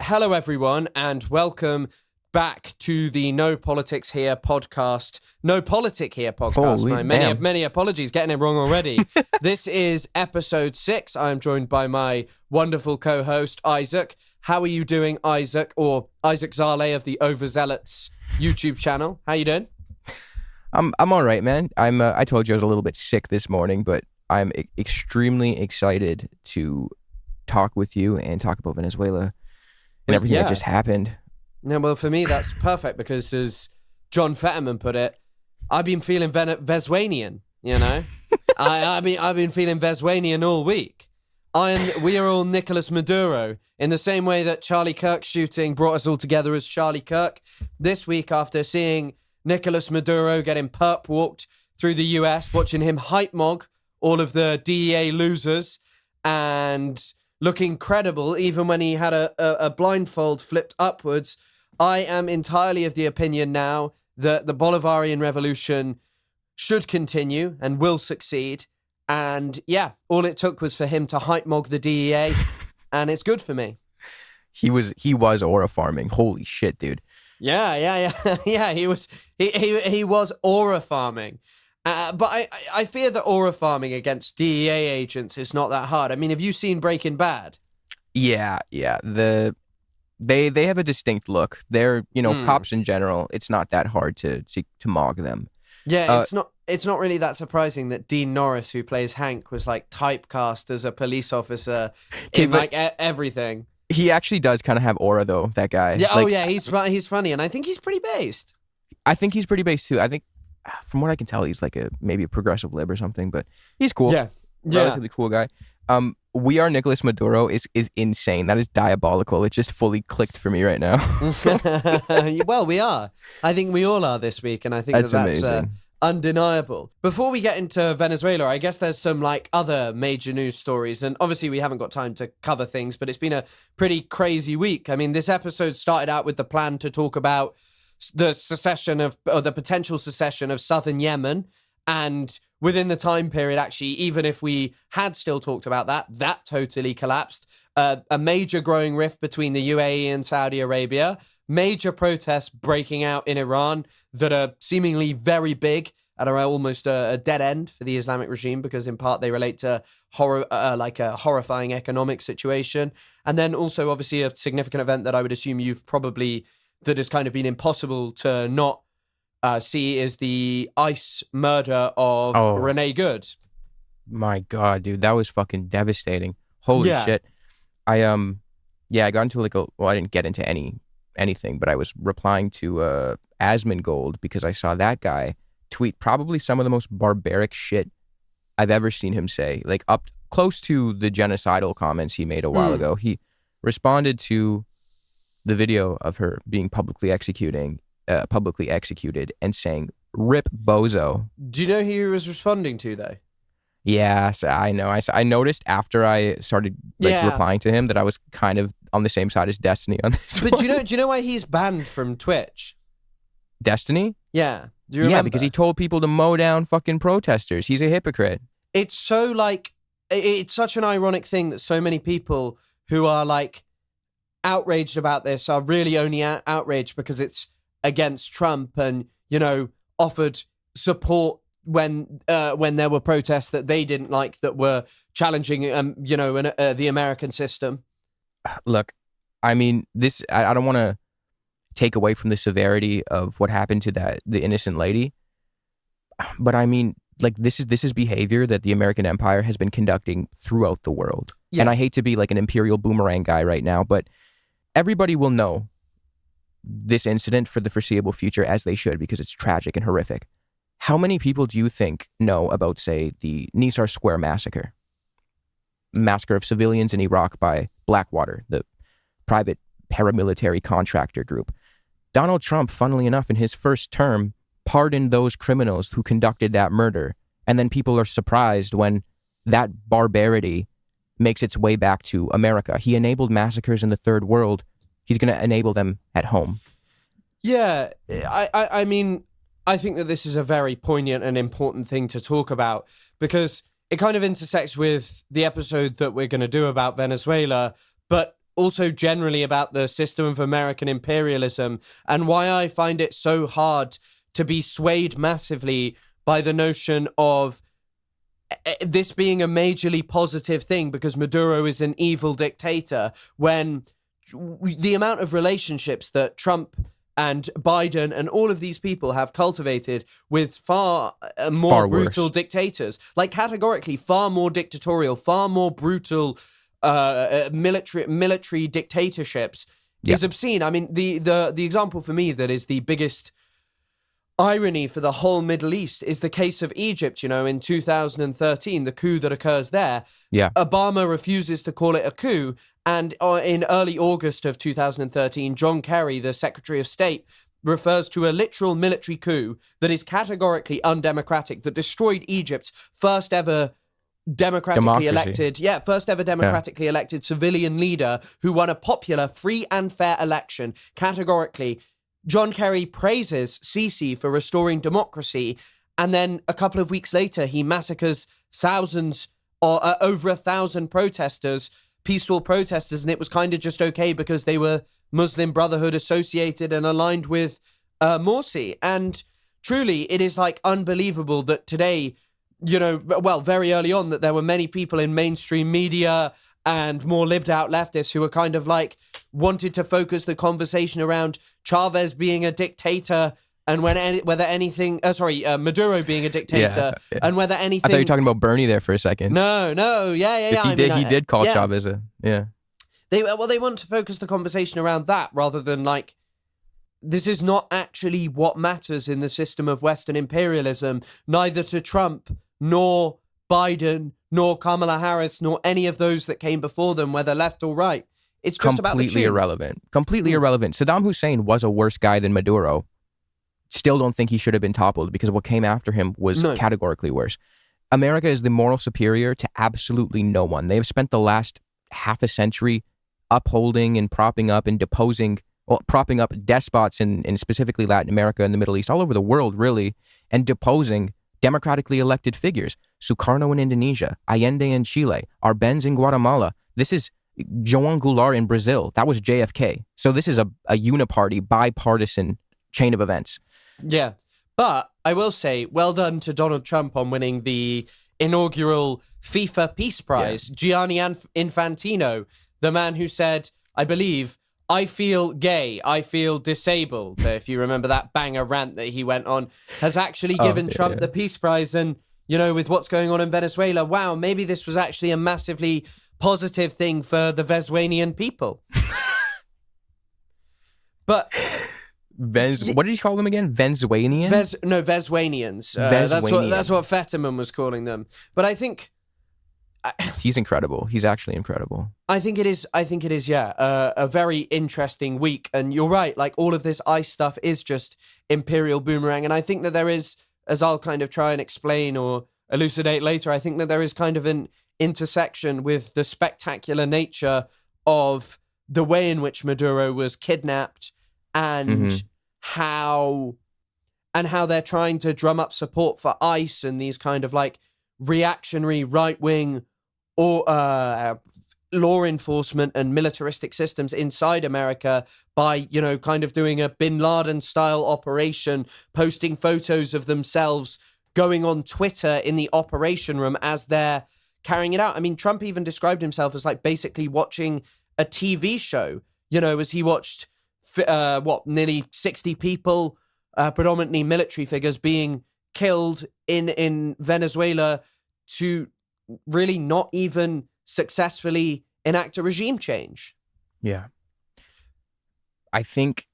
Hello, everyone, and welcome back to the No Politics Here podcast. No Politic Here podcast. Holy Many apologies, getting it wrong already. This is episode 6. I am joined by my wonderful co-host, Isaac. How are you doing, Isaac? Or Isaac Zale of the Overzealots YouTube channel. How you doing? I'm all right, man. I told you I was a little bit sick this morning, but I'm extremely excited to talk with you and talk about Venezuela and everything that just happened. Yeah, well, for me, that's perfect because, as John Fetterman put it, I've been feeling Venezuelan, you know? I've been feeling Venezuelan all week. We are all Nicolas Maduro, in the same way that Charlie Kirk's shooting brought us all together as Charlie Kirk. This week, after seeing Nicolas Maduro getting perp-walked through the US, watching him hype-mog all of the DEA losers and looking credible even when he had a blindfold flipped upwards, I am entirely of the opinion now that the Bolivarian revolution should continue and will succeed. And yeah, all it took was for him to hype-mog the DEA, and it's good for me. He was aura farming. Holy shit, dude. Yeah. Yeah, he was aura farming. But I fear that aura farming against DEA agents is not that hard. I mean, have you seen Breaking Bad? Yeah. They have a distinct look. They're, cops in general. It's not that hard to mog them. Yeah, it's not really that surprising that Dean Norris, who plays Hank, was like typecast as a police officer in everything. He actually does kind of have aura, though, that guy. Yeah, he's funny, and I think he's pretty based. I think he's pretty based, too. I think, from what I can tell, he's like maybe a progressive lib or something, but he's cool. Yeah. Relatively cool guy. We Are Nicolas Maduro is insane. That is diabolical. It just fully clicked for me right now. Well, we are. I think we all are this week, and I think that's undeniable. Before we get into Venezuela, I guess there's some other major news stories, and obviously we haven't got time to cover things, but it's been a pretty crazy week. I mean, this episode started out with the plan to talk about the potential secession of southern Yemen, and within the time period, actually, even if we had still talked about that totally collapsed. A major growing rift between the UAE and Saudi Arabia, major protests breaking out in Iran that are seemingly very big and are almost a dead end for the Islamic regime because in part they relate to a horrifying economic situation. And then also obviously a significant event that I would assume that has kind of been impossible to not see is the ICE murder of Renee Good. My God, dude, that was fucking devastating. Holy shit. I got into I didn't get into anything, but I was replying to Asmongold because I saw that guy tweet probably some of the most barbaric shit I've ever seen him say, like up close to the genocidal comments he made a while ago. He responded to the video of her being publicly executed and saying, "Rip bozo." Do you know who he was responding to, though? Yeah, so I know. I noticed after I started replying to him that I was kind of on the same side as Destiny on this. But do you know why he's banned from Twitch? Destiny? Yeah. Do you remember? Yeah, because he told people to mow down fucking protesters. He's a hypocrite. It's so it's such an ironic thing that so many people who are outraged about this are really only outraged because it's against Trump and, offered support when there were protests that they didn't like that were challenging, the American system. Look, I mean, I don't want to take away from the severity of what happened to the innocent lady, but I mean, this is behavior that the American empire has been conducting throughout the world. Yeah. And I hate to be like an Imperial Boomerang guy right now, but everybody will know this incident for the foreseeable future, as they should, because it's tragic and horrific. How many people do you think know about, say, the Nisar Square massacre of civilians in Iraq by Blackwater, the private paramilitary contractor group? Donald Trump, funnily enough, in his first term, pardoned those criminals who conducted that murder. And then people are surprised when that barbarity makes its way back to America. He enabled massacres in the third world. He's going to enable them at home. Yeah, I mean, I think that this is a very poignant and important thing to talk about because it kind of intersects with the episode that we're going to do about Venezuela, but also generally about the system of American imperialism, and why I find it so hard to be swayed massively by the notion of this being a majorly positive thing because Maduro is an evil dictator, when the amount of relationships that Trump and Biden and all of these people have cultivated with far more brutal dictators, like categorically far more dictatorial, far more brutal military dictatorships, is obscene. I mean, the example for me that is the biggest irony for the whole Middle East is the case of Egypt, in 2013, the coup that occurs there. Yeah. Obama refuses to call it a coup. And in early August of 2013, John Kerry, the Secretary of State, refers to a literal military coup that is categorically undemocratic, that destroyed Egypt's first ever democratically elected civilian leader who won a popular, free and fair election. Categorically, John Kerry praises Sisi for restoring democracy, and then a couple of weeks later, he massacres thousands or over 1,000 protesters, peaceful protesters, and it was kind of just okay because they were Muslim Brotherhood associated and aligned with Morsi. And truly, it is like unbelievable that today, very early on, that there were many people in mainstream media and more lived out leftists who were kind of like wanted to focus the conversation around Chávez being a dictator and Maduro being a dictator, and whether anything. I thought you were talking about Bernie there for a second. No, yeah. He did call Chávez They want to focus the conversation around that rather than like, this is not actually what matters in the system of Western imperialism, neither to Trump nor Biden nor Kamala Harris nor any of those that came before them, whether left or right. It's just about the completely irrelevant. Saddam Hussein was a worse guy than Maduro. Still don't think he should have been toppled because what came after him was categorically worse. America is the moral superior to absolutely no one. They have spent the last half a century upholding and propping up despots in specifically Latin America and the Middle East, all over the world, really, and deposing democratically elected figures. Sukarno in Indonesia, Allende in Chile, Arbenz in Guatemala. This is João Goulart in Brazil. That was JFK. So this is a uniparty, bipartisan chain of events. Yeah. But I will say, well done to Donald Trump on winning the inaugural FIFA Peace Prize. Gianni Infantino, the man who said, I believe, I feel gay, I feel disabled, if you remember that banger rant that he went on, has actually given Trump the Peace Prize. And, with what's going on in Venezuela, wow, maybe this was actually a massively positive thing for the Venezuelan people. But what did he call them again? Venezuelans? Venezuelans. That's what Fetterman was calling them. But I think he's incredible. He's actually incredible. I think it is. A very interesting week. And you're right. Like, all of this ICE stuff is just Imperial Boomerang. And I think that there is, as I'll kind of try and explain or elucidate later, I think that there is kind of an intersection with the spectacular nature of the way in which Maduro was kidnapped and how they're trying to drum up support for ICE and these kind of like reactionary right-wing or law enforcement and militaristic systems inside America by, kind of doing a Bin Laden style operation, posting photos of themselves going on Twitter in the operation room as they're carrying it out. I mean, Trump even described himself as like basically watching a TV show, as he watched nearly 60 people, predominantly military figures, being killed in Venezuela to really not even successfully enact a regime change. Yeah. I think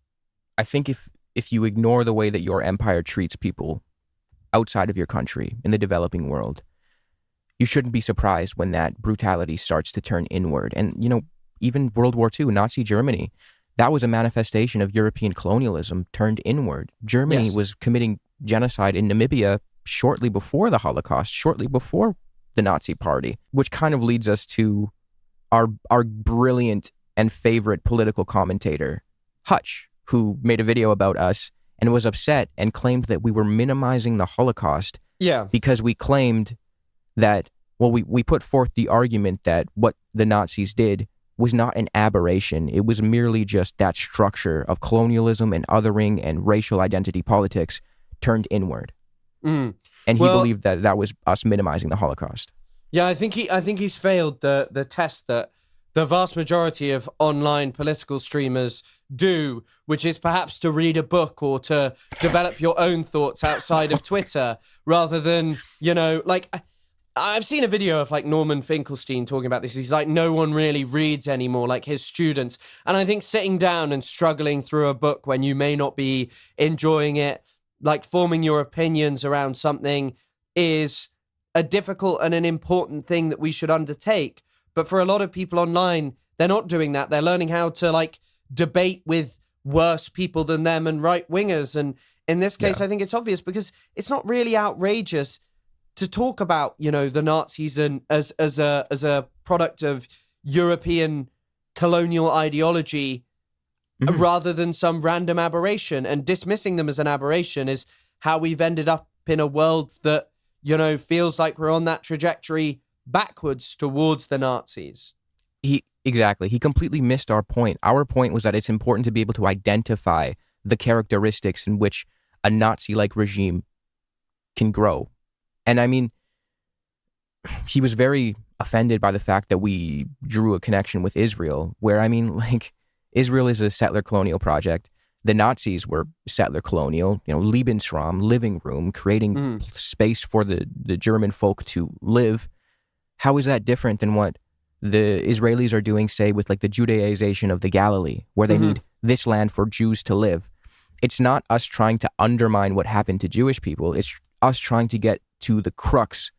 if you ignore the way that your empire treats people outside of your country in the developing world, you shouldn't be surprised when that brutality starts to turn inward. And, even World War II, Nazi Germany, that was a manifestation of European colonialism turned inward. Germany was committing genocide in Namibia shortly before the Holocaust, shortly before the Nazi Party, which kind of leads us to our brilliant and favorite political commentator, Hutch, who made a video about us and was upset and claimed that we were minimizing the Holocaust because we claimed that, we put forth the argument that what the Nazis did was not an aberration. It was merely just that structure of colonialism and othering and racial identity politics turned inward. And he believed that that was us minimizing the Holocaust. Yeah, I think he's failed the test that the vast majority of online political streamers do, which is perhaps to read a book or to develop your own thoughts outside of Twitter, rather than, like, I've seen a video of like Norman Finkelstein talking about this. He's like, no one really reads anymore, like his students. And I think sitting down and struggling through a book when you may not be enjoying it, like forming your opinions around something, is a difficult and an important thing that we should undertake. But for a lot of people online, they're not doing that. They're learning how to like debate with worse people than them and right-wingers. And in this case, I think it's obvious because it's not really outrageous to talk about, the Nazis and as a product of European colonial ideology, rather than some random aberration. And dismissing them as an aberration is how we've ended up in a world that, feels like we're on that trajectory backwards towards the Nazis. Exactly. He completely missed our point. Our point was that it's important to be able to identify the characteristics in which a Nazi-like regime can grow. And I mean, he was very offended by the fact that we drew a connection with Israel, where, I mean, like, Israel is a settler colonial project. The Nazis were settler colonial, Lebensraum, living room, creating space for the German folk to live. How is that different than what the Israelis are doing, say, with like the Judaization of the Galilee, where they need this land for Jews to live? It's not us trying to undermine what happened to Jewish people. It's us trying to get to the crux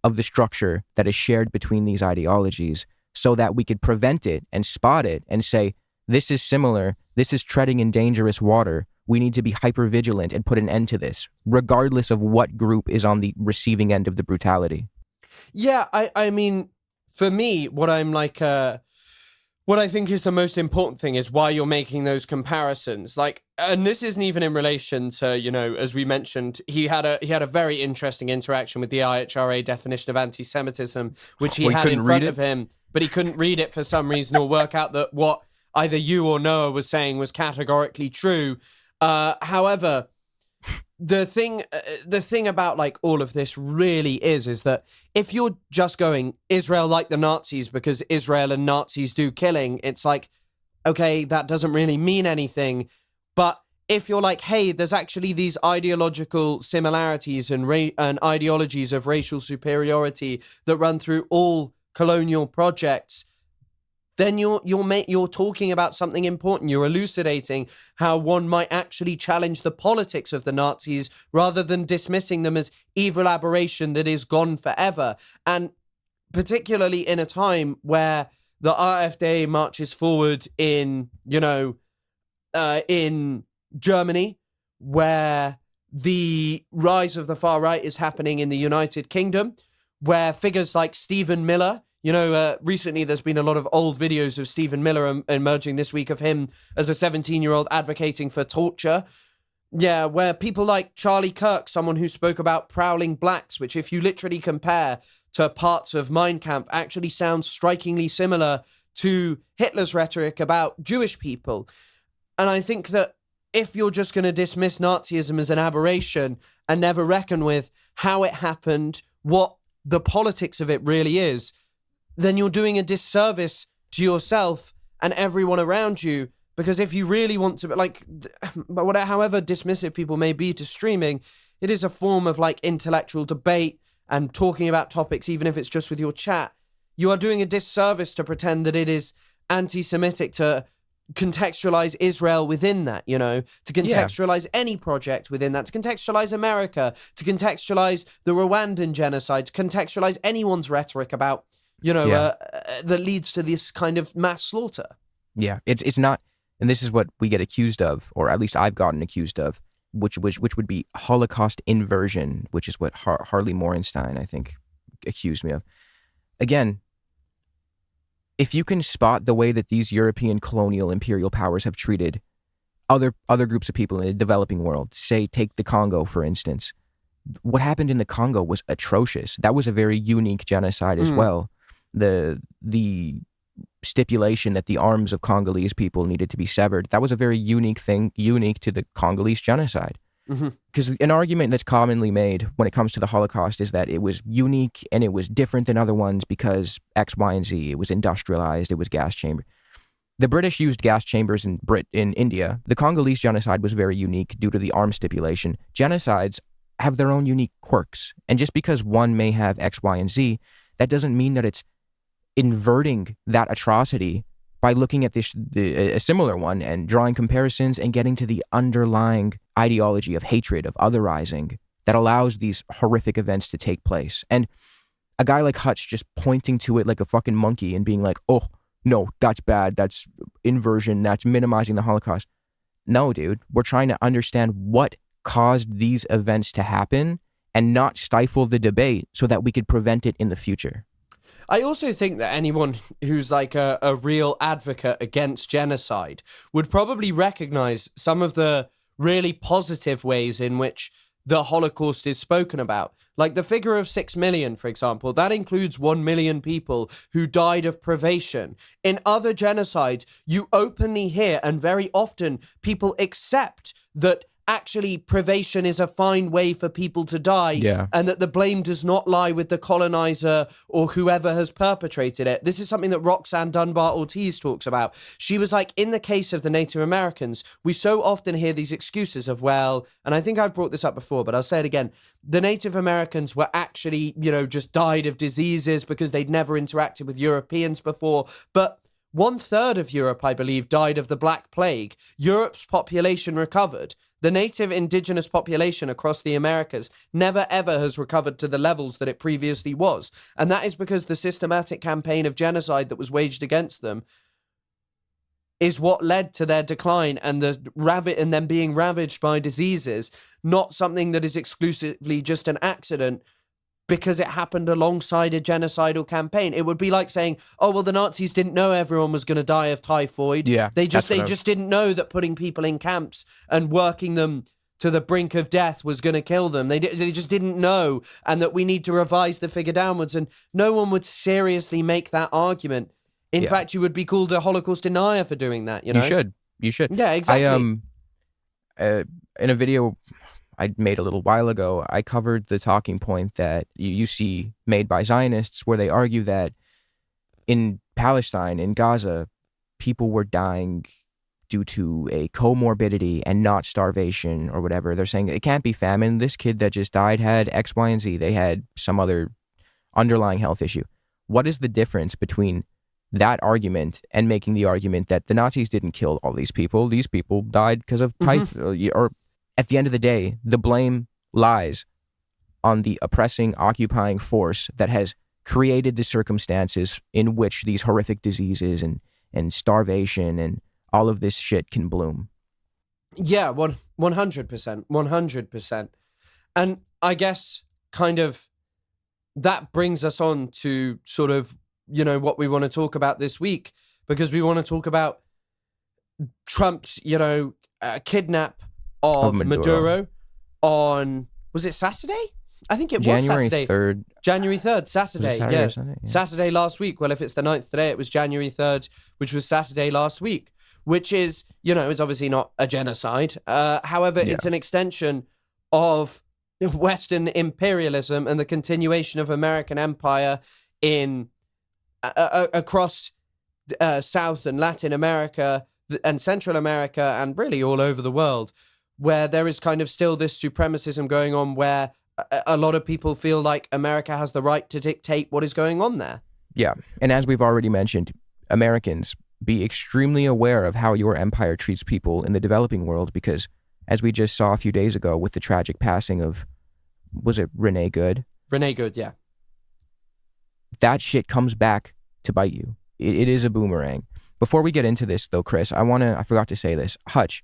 of the structure that is shared between these ideologies so that we could prevent it and spot it and say, this is similar, this is treading in dangerous water, we need to be hyper-vigilant and put an end to this, regardless of what group is on the receiving end of the brutality. Yeah, I mean, for me, what I think is the most important thing is why you're making those comparisons. Like, and this isn't even in relation to, as we mentioned, he had a very interesting interaction with the IHRA definition of anti-Semitism, which he had in front of him, but he couldn't read it for some reason or work out that what either you or Noah was saying was categorically true. However, the thing about like all of this really is that if you're just going Israel like the Nazis because Israel and Nazis do killing, it's like, okay, that doesn't really mean anything. But if you're like, hey, there's actually these ideological similarities and ideologies of racial superiority that run through all colonial projects, then you're talking about something important. You're elucidating how one might actually challenge the politics of the Nazis rather than dismissing them as evil aberration that is gone forever. And particularly in a time where the AfD marches forward in Germany, where the rise of the far right is happening in the United Kingdom, where figures like Stephen Miller, recently there's been a lot of old videos of Stephen Miller emerging this week of him as a 17-year-old advocating for torture. Yeah, where people like Charlie Kirk, someone who spoke about prowling blacks, which if you literally compare to parts of Mein Kampf, actually sounds strikingly similar to Hitler's rhetoric about Jewish people. And I think that if you're just going to dismiss Nazism as an aberration and never reckon with how it happened, what the politics of it really is, then you're doing a disservice to yourself and everyone around you. Because if you really want to, however dismissive people may be to streaming, it is a form of like intellectual debate and talking about topics, even if it's just with your chat. You are doing a disservice to pretend that it is anti-Semitic to contextualize Israel within that, to contextualize any project within that, to contextualize America, to contextualize the Rwandan genocide, to contextualize anyone's rhetoric about that leads to this kind of mass slaughter. Yeah, it's not, and this is what we get accused of, or at least I've gotten accused of, which would be Holocaust inversion, which is what Harley Morenstein, I think, accused me of. Again, if you can spot the way that these European colonial imperial powers have treated other groups of people in the developing world, say, take the Congo, for instance, what happened in the Congo was atrocious. That was a very unique genocide as well. The stipulation that the arms of Congolese people needed to be severed. That was a very unique thing, unique to the Congolese genocide. Because an argument that's commonly made when it comes to the Holocaust is that it was unique and it was different than other ones because X, Y, and Z. It was industrialized. It was gas chamber. The British used gas chambers in India. The Congolese genocide was very unique due to the arms stipulation. Genocides have their own unique quirks. And just because one may have X, Y, and Z, that doesn't mean that it's inverting that atrocity by looking at a similar one and drawing comparisons and getting to the underlying ideology of hatred, of otherizing, that allows these horrific events to take place. And a guy like Hutch just pointing to it like a fucking monkey and being like, oh, no, that's bad, that's inversion, that's minimizing the Holocaust. No, dude, we're trying to understand what caused these events to happen and not stifle the debate so that we could prevent it in the future. I also think that anyone who's like a real advocate against genocide would probably recognize some of the really positive ways in which the Holocaust is spoken about. Like the figure of 6 million, for example, that includes 1 million people who died of privation. In other genocides, you openly hear, and very often people accept that actually privation is a fine way for people to die, and that the blame does not lie with the colonizer or whoever has perpetrated it. This is something that Roxanne Dunbar Ortiz talks about. She was like, in the case of the Native Americans, we so often hear these excuses of, well, and I think I've brought this up before, but I'll say it again, the Native Americans were actually, just died of diseases because they'd never interacted with Europeans before, but 1/3 of Europe, I believe, died of the Black Plague. Europe's population recovered. The native indigenous population across the Americas never ever has recovered to the levels that it previously was. And that is because the systematic campaign of genocide that was waged against them is what led to their decline and them being ravaged by diseases, not something that is exclusively just an accident because it happened alongside a genocidal campaign. It would be like saying, oh, well, the Nazis didn't know everyone was going to die of typhoid. Yeah, they just didn't know that putting people in camps and working them to the brink of death was going to kill them. They just didn't know, and that we need to revise the figure downwards. And no one would seriously make that argument. In fact, you would be called a Holocaust denier for doing that. You should. Yeah, exactly. In a video I made a little while ago, I covered the talking point that you see made by Zionists where they argue that in Palestine, in Gaza, people were dying due to a comorbidity and not starvation or whatever. They're saying it can't be famine. This kid that just died had X, Y, and Z. They had some other underlying health issue. What is the difference between that argument and making the argument that the Nazis didn't kill all these people? These people died because of typhoid, or at the end of the day, the blame lies on the oppressing, occupying force that has created the circumstances in which these horrific diseases and starvation and all of this shit can bloom. Yeah, 100%. And I guess kind of that brings us on to sort of, what we want to talk about this week, because we want to talk about Trump's, kidnap of Maduro on, was it Saturday? I think it was Saturday. January 3rd, Saturday. Sunday, yeah. Saturday last week. Well, if it's the 9th today, it was January 3rd, which was Saturday last week, which is, it's obviously not a genocide. However, it's an extension of Western imperialism and the continuation of American empire in across South and Latin America and Central America and really all over the world, where there is kind of still this supremacism going on where a lot of people feel like America has the right to dictate what is going on there. Yeah. And as we've already mentioned, Americans, be extremely aware of how your empire treats people in the developing world, because as we just saw a few days ago with the tragic passing of, was it Renee Good? Renee Good, yeah. That shit comes back to bite you. It is a boomerang. Before we get into this though, Chris, I forgot to say this. Hutch,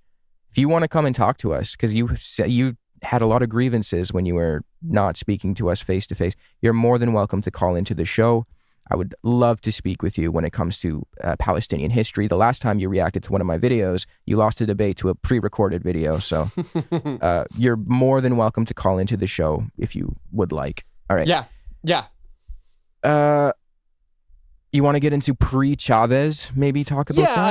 if you want to come and talk to us, because you had a lot of grievances when you were not speaking to us face to face, you're more than welcome to call into the show. I would love to speak with you when it comes to Palestinian history. The last time you reacted to one of my videos, you lost a debate to a pre-recorded video. So you're more than welcome to call into the show if you would like. All right. Yeah. You want to get into pre-Chavez, maybe talk about that? Yeah,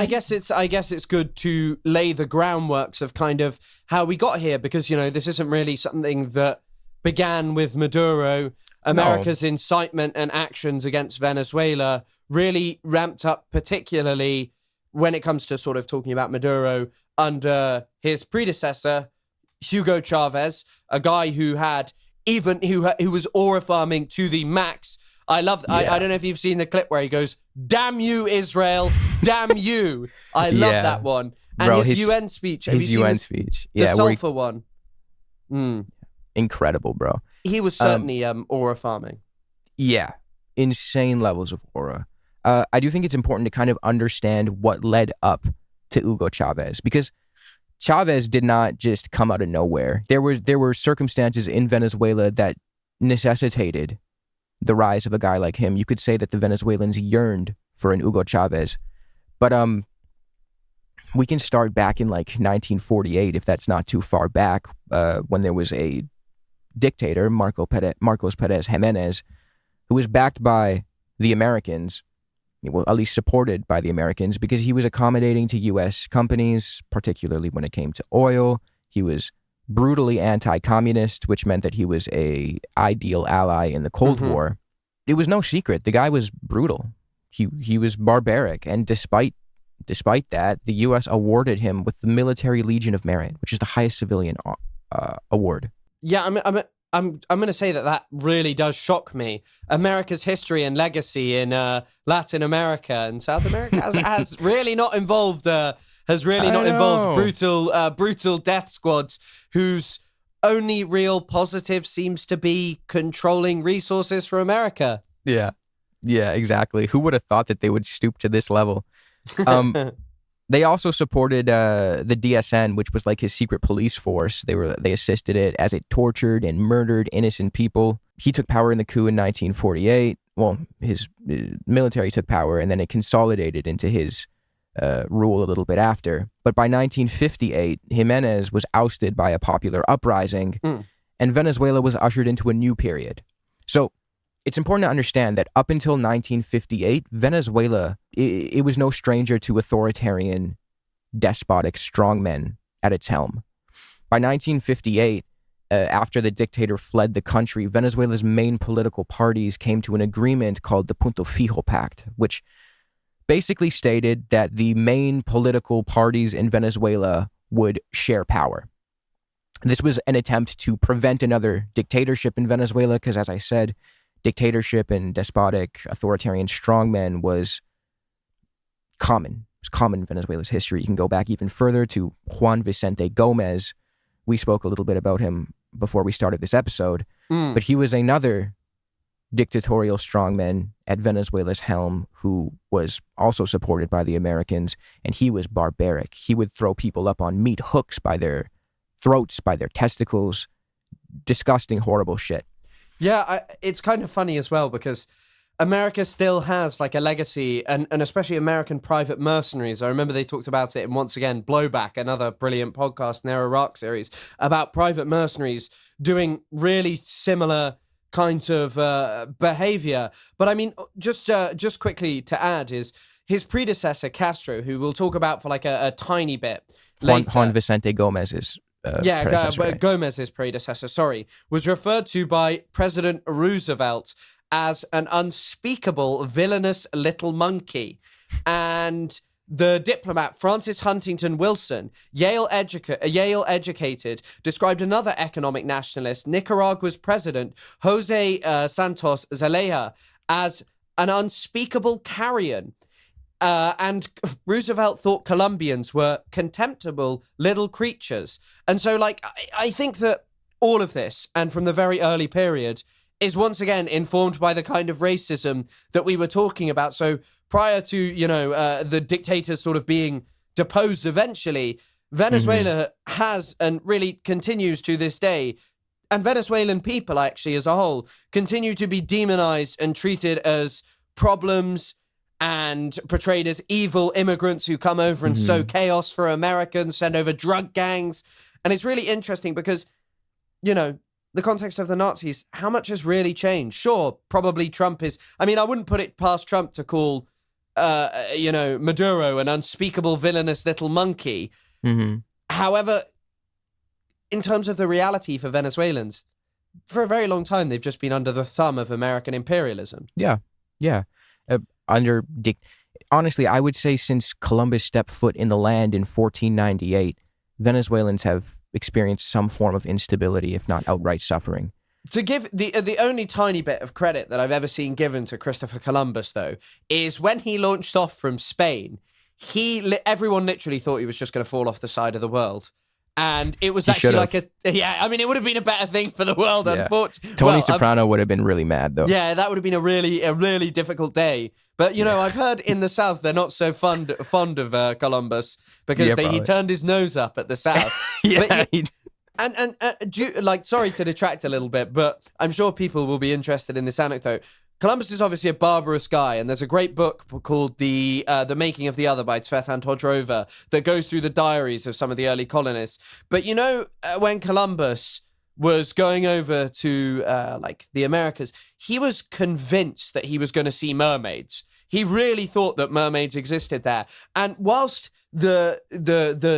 I guess it's good to lay the groundworks of kind of how we got here, because, you know, this isn't really something that began with Maduro. America's incitement and actions against Venezuela really ramped up, particularly when it comes to sort of talking about Maduro under his predecessor, Hugo Chavez, a guy who had who was aura farming to the max. I love. Yeah. I don't know if you've seen the clip where he goes, "Damn you, Israel! Damn you!" I love that one. And bro, his UN speech. His UN speech. The sulfur one. Incredible, bro. He was certainly aura farming. Yeah, insane levels of aura. I do think it's important to kind of understand what led up to Hugo Chavez, because Chavez did not just come out of nowhere. There were circumstances in Venezuela that necessitated the rise of a guy like him. You could say that the Venezuelans yearned for an Hugo Chavez, but we can start back in like 1948, if that's not too far back, when there was a dictator, Marcos Pérez Jiménez, who was backed by the Americans, well, at least supported by the Americans, because he was accommodating to U.S. companies, particularly when it came to oil. He was brutally anti-communist, which meant that he was a ideal ally in the Cold War. It was no secret. The guy was brutal. He was barbaric. And despite that, the U.S. awarded him with the Military Legion of Merit, which is the highest civilian award. Yeah, I'm going to say that really does shock me. America's history and legacy in Latin America and South America has really not involved brutal death squads whose only real positive seems to be controlling resources for America. Yeah, exactly. Who would have thought that they would stoop to this level? They also supported the DSN, which was like his secret police force. They assisted it as it tortured and murdered innocent people. He took power in the coup in 1948. Well, his military took power, and then it consolidated into his rule a little bit after. But by 1958, Jimenez was ousted by a popular uprising, and Venezuela was ushered into a new period. So it's important to understand that up until 1958, Venezuela, it was no stranger to authoritarian, despotic strongmen at its helm. By 1958, after the dictator fled the country, Venezuela's main political parties came to an agreement called the Punto Fijo Pact, which basically stated that the main political parties in Venezuela would share power. This was an attempt to prevent another dictatorship in Venezuela, because, as I said, dictatorship and despotic authoritarian strongmen was common. It was common in Venezuela's history. You can go back even further to Juan Vicente Gómez. We spoke a little bit about him before we started this episode, but he was another dictatorial strongman at Venezuela's helm who was also supported by the Americans, and he was barbaric. He would throw people up on meat hooks by their throats, by their testicles. Disgusting, horrible shit. Yeah, it's kind of funny as well, because America still has like a legacy, and especially American private mercenaries. I remember they talked about it in, once again, Blowback, another brilliant podcast in their Iraq series, about private mercenaries doing really similar kinds of behavior. But I mean, just quickly to add is his predecessor, Castro, who we'll talk about for like a tiny bit later. Juan Vicente Gómez's Gómez's predecessor, was referred to by President Roosevelt as an unspeakable, villainous little monkey. And the diplomat Francis Huntington Wilson, Yale educated, described another economic nationalist, Nicaragua's president, Jose Santos Zelaya, as an unspeakable carrion. And Roosevelt thought Colombians were contemptible little creatures. And so, like, I think that all of this, and from the very early period, is once again informed by the kind of racism that we were talking about. So prior to, the dictators sort of being deposed eventually, Venezuela has and really continues to this day, and Venezuelan people actually as a whole, continue to be demonized and treated as problems and portrayed as evil immigrants who come over and sow chaos for Americans, send over drug gangs. And it's really interesting because, the context of the Nazis, how much has really changed? Sure, probably Trump is... I mean, I wouldn't put it past Trump to call, Maduro an unspeakable, villainous little monkey. Mm-hmm. However, in terms of the reality for Venezuelans, for a very long time, they've just been under the thumb of American imperialism. Yeah. Honestly, I would say since Columbus stepped foot in the land in 1498, Venezuelans have experienced some form of instability, if not outright suffering. To give the only tiny bit of credit that I've ever seen given to Christopher Columbus, though, is when he launched off from Spain, everyone literally thought he was just going to fall off the side of the world. And it was actually like it would have been a better thing for the world, unfortunately. Tony Soprano would have been really mad, though. Yeah, that would have been a really difficult day. But, I've heard in the South they're not so fond of Columbus because he turned his nose up at the South. Sorry to detract a little bit, but I'm sure people will be interested in this anecdote. Columbus is obviously a barbarous guy, and there's a great book called The Making of the Other by Tsvetan Todorova that goes through the diaries of some of the early colonists. But when Columbus was going over to the Americas, he was convinced that he was going to see mermaids. He really thought that mermaids existed there. And whilst the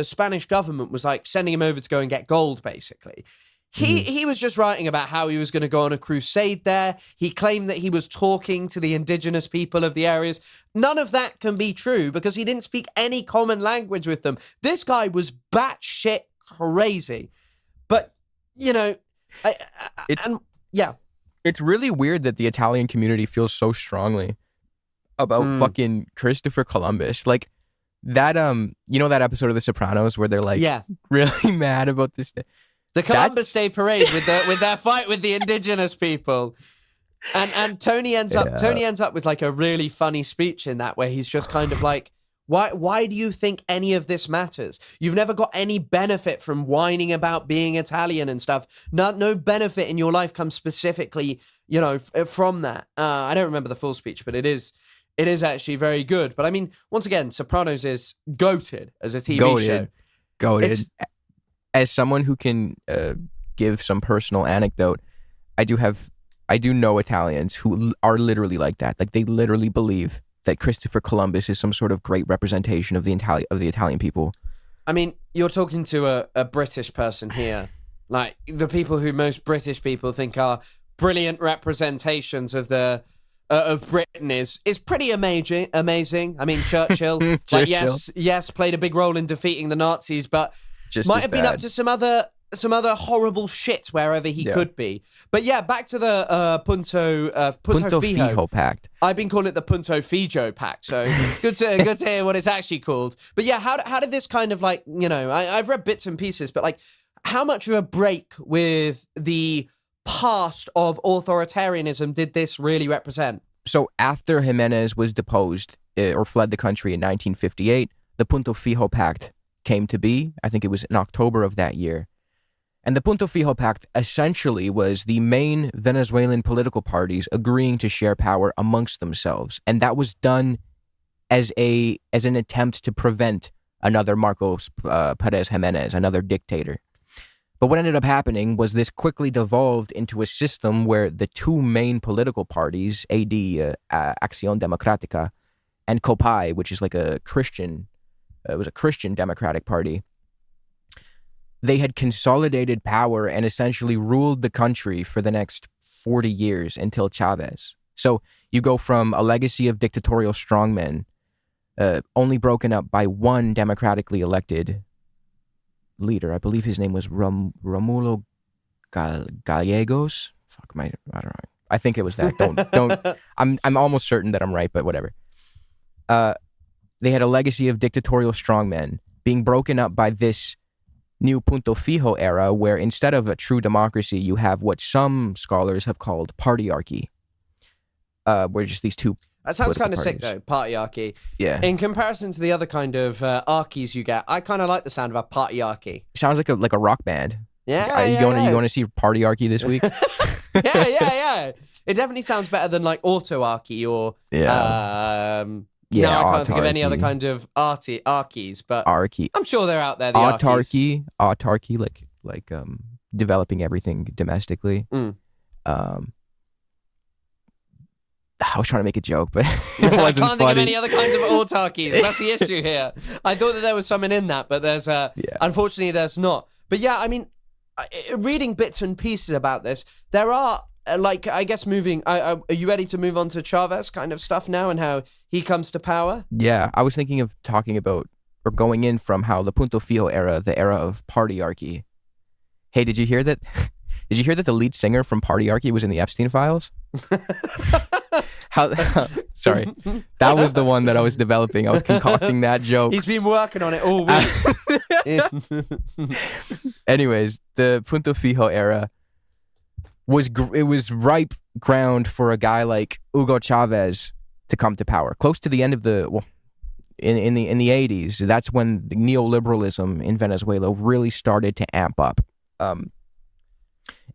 Spanish government was sending him over to go and get gold, basically, He was just writing about how he was going to go on a crusade there. He claimed that he was talking to the indigenous people of the areas. None of that can be true because he didn't speak any common language with them. This guy was batshit crazy. But, It's really weird that the Italian community feels so strongly about fucking Christopher Columbus. Like that, that episode of The Sopranos where they're really mad about this. The Columbus Day Parade with their fight with the indigenous people. And Tony ends up with a really funny speech in that where he's just kind of like, why do you think any of this matters? You've never got any benefit from whining about being Italian and stuff. No benefit in your life comes specifically, from that. I don't remember the full speech, but it is actually very good. But I mean, once again, Sopranos is goated as a TV show. Goated. As someone who can give some personal anecdote, I do know Italians who are literally like that. Like they literally believe that Christopher Columbus is some sort of great representation of the Italian people. I mean, you're talking to a British person here. Like the people who most British people think are brilliant representations of of Britain is pretty amazing. I mean, Churchill, yes, played a big role in defeating the Nazis, but might have been up to some other horrible shit wherever he could be. But yeah, back to the Punto Fijo Pact. I've been calling it the Punto Fijo Pact, so good to hear what it's actually called. But yeah, how did this kind of I've read bits and pieces, but how much of a break with the past of authoritarianism did this really represent? So after Jimenez was deposed or fled the country in 1958, the Punto Fijo Pact came to be. I think it was in October of that year. And the Punto Fijo Pact essentially was the main Venezuelan political parties agreeing to share power amongst themselves. And that was done as an attempt to prevent another Marcos Pérez Jiménez, another dictator. But what ended up happening was this quickly devolved into a system where the two main political parties, AD, Acción Democrática, and COPAI, which is it was a Christian Democratic Party, they had consolidated power and essentially ruled the country for the next 40 years until Chávez. So you go from a legacy of dictatorial strongmen, only broken up by one democratically elected leader. I believe his name was Romulo Gallegos. I don't know. I think it was that. Don't. I'm almost certain that I'm right, but whatever. They had a legacy of dictatorial strongmen being broken up by this new Punto Fijo era, where instead of a true democracy, you have what some scholars have called partyarchy, where just these two. That sounds kind of sick, though, partyarchy. Yeah. In comparison to the other kind of archies you get, I kind of like the sound of a partyarchy. Sounds like a rock band. Yeah. You going to see partyarchy this week? Yeah. It definitely sounds better than autarchy or I can't think of any other kind of archies, but Archy. I'm sure they're out there. The autarky, like developing everything domestically. I was trying to make a joke, but it wasn't I can't funny. think of any other kinds of autarkies. That's the issue here. I thought that there was something in that, but there's unfortunately there's not. But yeah, I mean, reading bits and pieces about this, there are I guess moving. Are you ready to move on to Chávez kind of stuff now and how he comes to power? Yeah, I was thinking of talking about or going in from how the Punto Fijo era, the era of partyarchy. Hey, did you hear that? Did you hear that the lead singer from Partyarchy was in the Epstein files? Sorry, that was the one that I was developing. I was concocting that joke. He's been working on it all week. Anyways, the Punto Fijo era was ripe ground for a guy like Hugo Chávez to come to power. Close to the end of in the 80s, that's when the neoliberalism in Venezuela really started to amp up.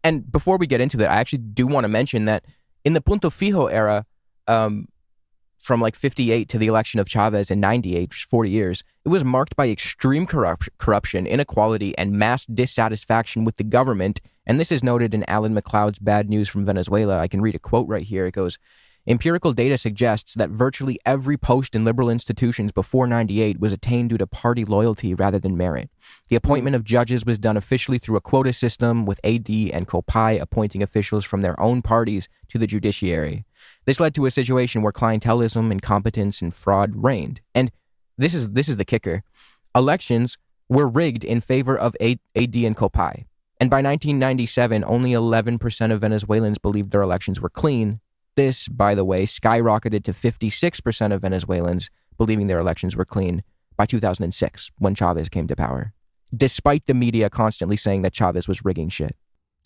And before we get into that, I actually do want to mention that in the Punto Fijo era, from like 58 to the election of Chávez in 98, which is 40 years, it was marked by extreme corruption, inequality, and mass dissatisfaction with the government. And this is noted in Alan MacLeod's Bad News from Venezuela. I can read a quote right here. It goes, "Empirical data suggests that virtually every post in liberal institutions before 98 was attained due to party loyalty rather than merit. The appointment of judges was done officially through a quota system, with AD and COPAI appointing officials from their own parties to the judiciary. This led to a situation where clientelism, incompetence, and fraud reigned." And this is the kicker. Elections were rigged in favor of AD and COPAI. And by 1997, only 11% of Venezuelans believed their elections were clean. This, by the way, skyrocketed to 56% of Venezuelans believing their elections were clean by 2006, when Chávez came to power, despite the media constantly saying that Chávez was rigging shit.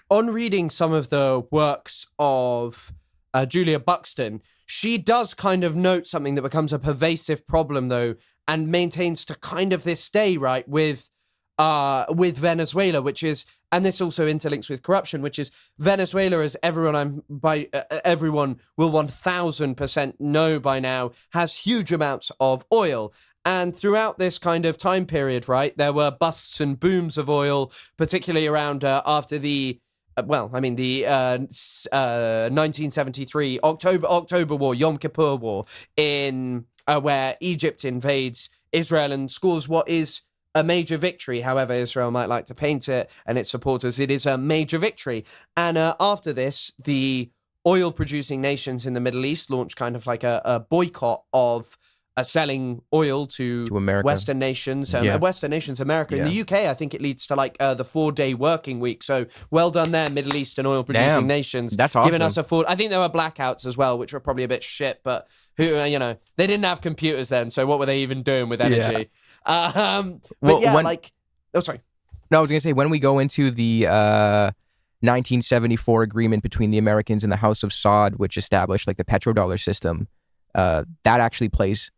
On reading some of the works of Julia Buxton, she does kind of note something that becomes a pervasive problem, though, and maintains to kind of this day, right, with Venezuela, which is, and this also interlinks with corruption, which is Venezuela, as everyone will 1000% know by now, has huge amounts of oil. And throughout this kind of time period, right, there were busts and booms of oil, particularly around after the 1973 October War, Yom Kippur War, in where Egypt invades Israel and scores what is a major victory, however Israel might like to paint it and its supporters. It is a major victory. And after this, the oil-producing nations in the Middle East launched kind of like a boycott of selling oil to Western nations. Western nations, America. Yeah. In the UK, I think it leads to like the 4-day working week. So well done there, Middle Eastern oil-producing nations. That's awesome. Giving us a I think there were blackouts as well, which were probably a bit shit, but they didn't have computers then, so what were they even doing with energy? Yeah. Oh, sorry. No, I was going to say, when we go into the 1974 agreement between the Americans and the House of Saud, which established like the petrodollar system, that actually plays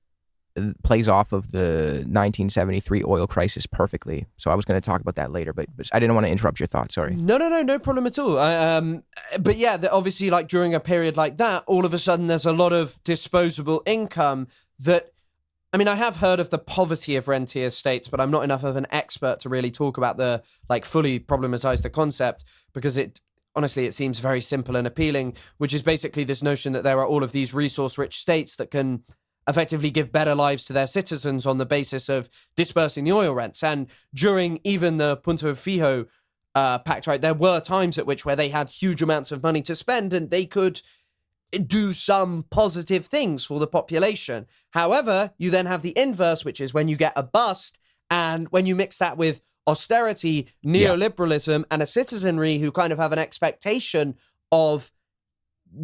off of the 1973 oil crisis perfectly. So I was going to talk about that later, but I didn't want to interrupt your thoughts. Sorry. No problem at all. But yeah, obviously, like during a period like that, all of a sudden there's a lot of disposable income that, I mean, I have heard of the poverty of rentier states, but I'm not enough of an expert to really talk about fully problematize the concept, because honestly, it seems very simple and appealing, which is basically this notion that there are all of these resource-rich states that can effectively give better lives to their citizens on the basis of dispersing the oil rents. And during even the Punto Fijo Pact, right, there were times at which where they had huge amounts of money to spend and they could do some positive things for the population. However, you then have the inverse, which is when you get a bust, and when you mix that with austerity, neoliberalism, and a citizenry who kind of have an expectation of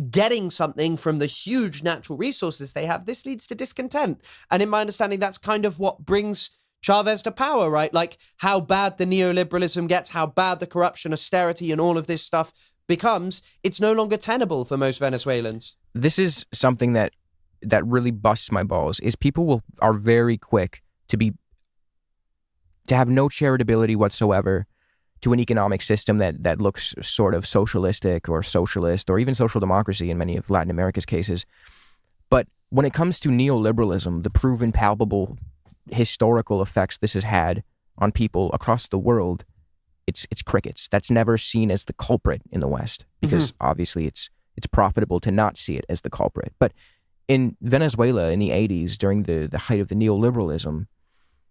getting something from the huge natural resources they have, this leads to discontent. And in my understanding, that's kind of what brings Chávez to power, right? Like how bad the neoliberalism gets, how bad the corruption, austerity, and all of this stuff becomes, it's no longer tenable for most Venezuelans. This is something that really busts my balls, is people are very quick to have no charitability whatsoever to an economic system that looks sort of socialistic or socialist or even social democracy in many of Latin America's cases. But when it comes to neoliberalism, the proven palpable historical effects this has had on people across the world, it's crickets. That's never seen as the culprit in the West because obviously it's profitable to not see it as the culprit. But in Venezuela in the 80s, during the height of the neoliberalism,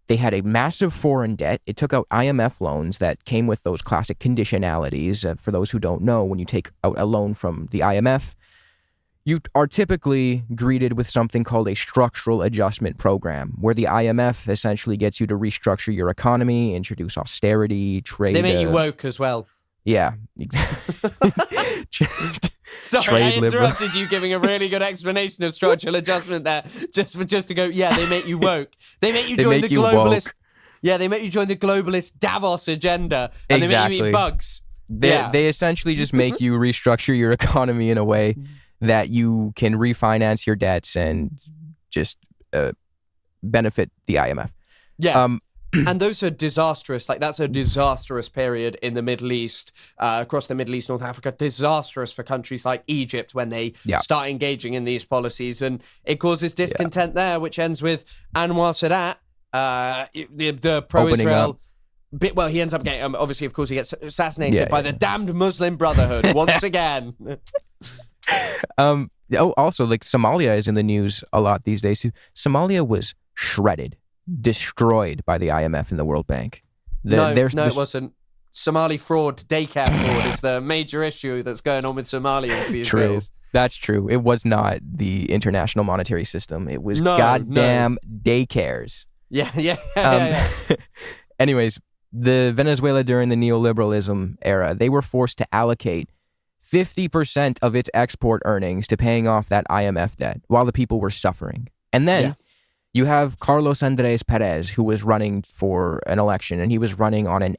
they had a massive foreign debt. It took out IMF loans that came with those classic conditionalities. For those who don't know, when you take out a loan from the IMF, you are typically greeted with something called a structural adjustment program, where the IMF essentially gets you to restructure your economy, introduce austerity, trade. They make you woke as well. Yeah. Sorry, I interrupted you giving a really good explanation of structural adjustment there, just to go, yeah, they make you woke. They make you join the globalist. Yeah, they make you join the globalist Davos agenda, and they make you eat bugs. They essentially just make you restructure your economy in a way that you can refinance your debts and just benefit the IMF. Yeah. And those are disastrous. Like, that's a disastrous period in the Middle East, across the Middle East, North Africa. Disastrous for countries like Egypt when they start engaging in these policies. And it causes discontent there, which ends with Anwar Sadat, the pro-Israel... Well, he ends up getting... obviously, of course, he gets assassinated by the damned Muslim Brotherhood once again. Also, like, Somalia is in the news a lot these days. Somalia was shredded, destroyed by the IMF and the World Bank. It wasn't. Somali fraud, daycare fraud is the major issue that's going on with Somalians these days. That's true. It was not the international monetary system. It was goddamn daycares. Yeah. Anyways, the Venezuela during the neoliberalism era, they were forced to allocate 50% of its export earnings to paying off that IMF debt while the people were suffering. And then you have Carlos Andrés Pérez, who was running for an election, and he was running on an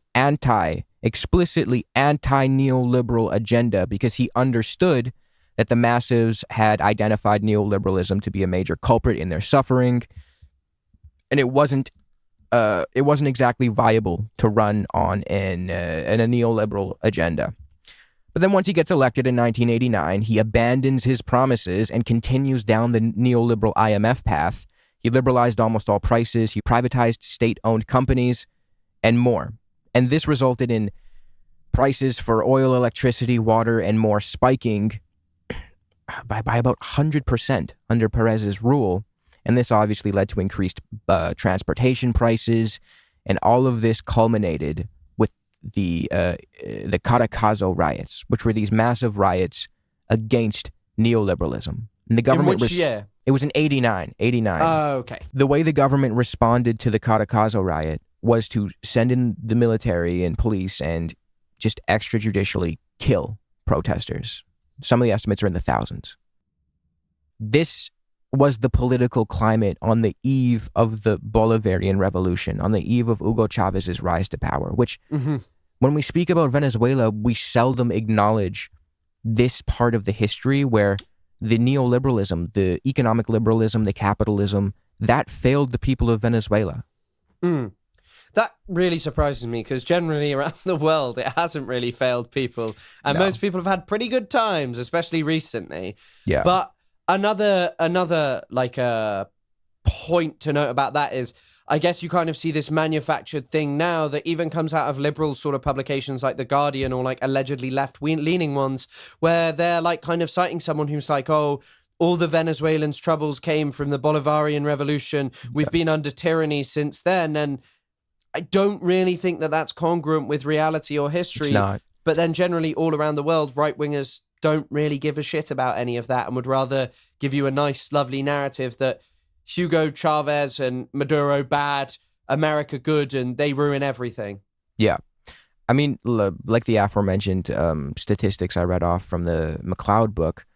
explicitly anti-neoliberal agenda because he understood that the masses had identified neoliberalism to be a major culprit in their suffering, and it wasn't exactly viable to run on a neoliberal agenda. But then once he gets elected in 1989, he abandons his promises and continues down the neoliberal IMF path. He liberalized almost all prices, he privatized state-owned companies, and more. And this resulted in prices for oil, electricity, water, and more spiking by about 100% under Perez's rule. And this obviously led to increased transportation prices, and all of this culminated with the Caracazo riots, which were these massive riots against neoliberalism. And the government... In which year? It was in 89. Oh, okay. The way the government responded to the Caracazo riot was to send in the military and police and just extrajudicially kill protesters. Some of the estimates are in the thousands. This was the political climate on the eve of the Bolivarian revolution, on the eve of Hugo Chávez's rise to power, which when we speak about Venezuela, we seldom acknowledge this part of the history where the neoliberalism, the economic liberalism, the capitalism, that failed the people of Venezuela. That really surprises me because generally around the world, it hasn't really failed people. And most people have had pretty good times, especially recently. Yeah. But another like point to note about that is, I guess you kind of see this manufactured thing now that even comes out of liberal sort of publications like The Guardian or like allegedly left-leaning ones, where they're like kind of citing someone who's like, oh, all the Venezuelans' troubles came from the Bolivarian revolution. We've been under tyranny since then. And I don't really think that that's congruent with reality or history. It's not. But then generally all around the world, right-wingers don't really give a shit about any of that and would rather give you a nice, lovely narrative that Hugo Chavez and Maduro bad, America good, and they ruin everything. Yeah. I mean, like the aforementioned statistics I read off from the McLeod book,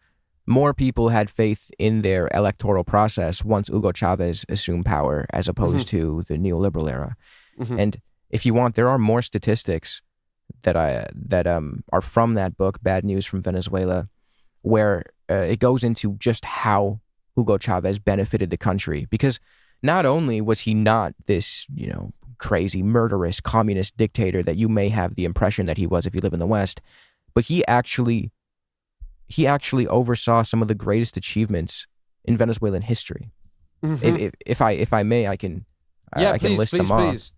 more people had faith in their electoral process once Hugo Chavez assumed power as opposed to the neoliberal era. And if you want, there are more statistics that are from that book, Bad News from Venezuela, where it goes into just how Hugo Chavez benefited the country, because not only was he not this, crazy, murderous, communist dictator that you may have the impression that he was if you live in the West, but he actually oversaw some of the greatest achievements in Venezuelan history. If I may, I can list them off.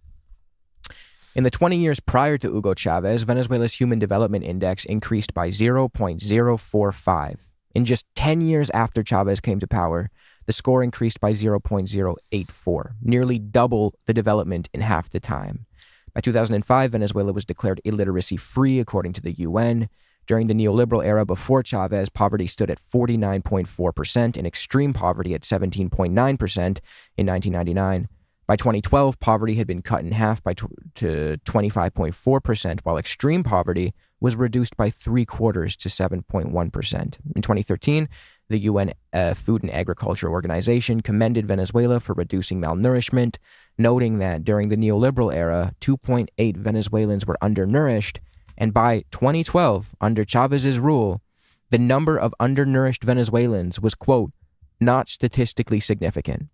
In the 20 years prior to Hugo Chavez, Venezuela's Human Development Index increased by 0.045. In just 10 years after Chavez came to power, the score increased by 0.084, nearly double the development in half the time. By 2005, Venezuela was declared illiteracy-free, according to the UN. During the neoliberal era before Chavez, poverty stood at 49.4% and extreme poverty at 17.9% in 1999. By 2012, poverty had been cut in half to 25.4%, while extreme poverty was reduced by 3/4 to 7.1%. In 2013, the UN Food and Agriculture Organization commended Venezuela for reducing malnourishment, noting that during the neoliberal era, 2.8 Venezuelans were undernourished, and by 2012, under Chavez's rule, the number of undernourished Venezuelans was, quote, not statistically significant.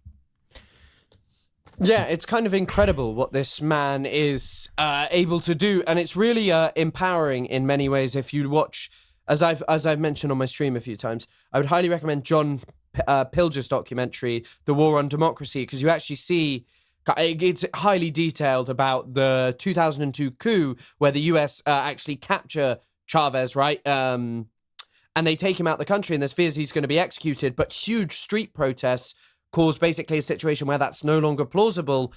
Yeah, it's kind of incredible what this man is able to do, and it's really empowering in many ways. If you watch, as I've mentioned on my stream a few times, I would highly recommend John Pilger's documentary, The War on Democracy, because you actually see it's highly detailed about the 2002 coup where the US actually capture Chavez, right? And they take him out the country, and there's fears he's going to be executed, but huge street protests cause basically a situation where that's no longer plausible.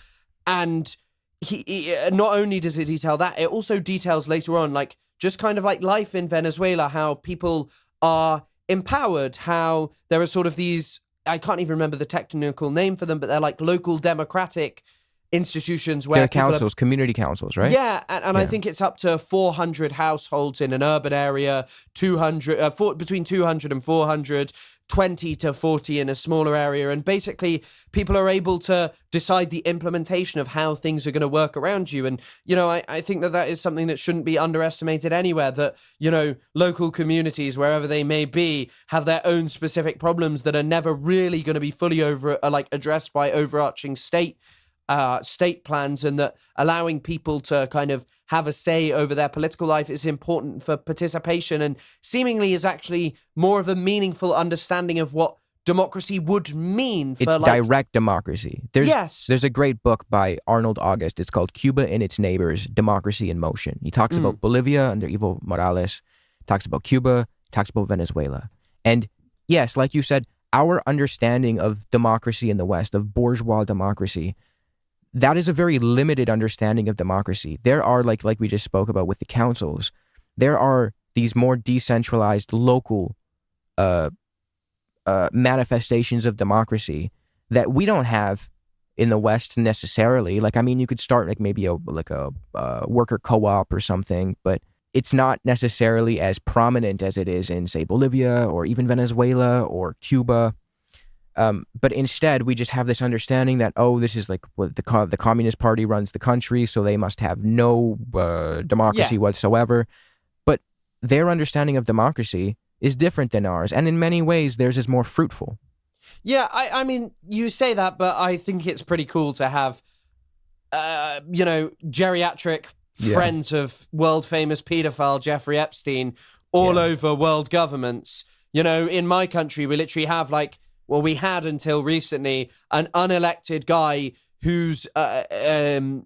And he not only does it detail that, it also details later on, like, just kind of like life in Venezuela, how people are empowered, how there are sort of these, I can't even remember the technical name for them, but they're like local democratic institutions where they're councils, community councils, right? Yeah, and I think it's up to 400 households in an urban area, between 200 and 400, 20 to 40 in a smaller area, and basically people are able to decide the implementation of how things are going to work around you. And, you know, I think that is something that shouldn't be underestimated anywhere, that, you know, local communities, wherever they may be, have their own specific problems that are never really going to be fully addressed by overarching state plans, and that allowing people to kind of have a say over their political life is important for participation, and seemingly is actually more of a meaningful understanding of what democracy would mean for, it's direct democracy. There's a great book by Arnold August. It's called Cuba and Its Neighbors, Democracy in Motion. He talks about Bolivia under Evo Morales, talks about Cuba, talks about Venezuela. And yes, like you said, our understanding of democracy in the West, of bourgeois democracy, that is a very limited understanding of democracy. There are, like we just spoke about with the councils, there are these more decentralized local manifestations of democracy that we don't have in the West necessarily. Like, I mean, you could start like maybe a worker co-op or something, but it's not necessarily as prominent as it is in, say, Bolivia or even Venezuela or Cuba. But instead, we just have this understanding that, this is like what the Communist Party runs the country, so they must have no democracy whatsoever. But their understanding of democracy is different than ours, and in many ways, theirs is more fruitful. Yeah, I mean, you say that, but I think it's pretty cool to have, geriatric friends of world-famous pedophile Jeffrey Epstein all over world governments. You know, in my country, we literally have we had until recently an unelected guy who's Peter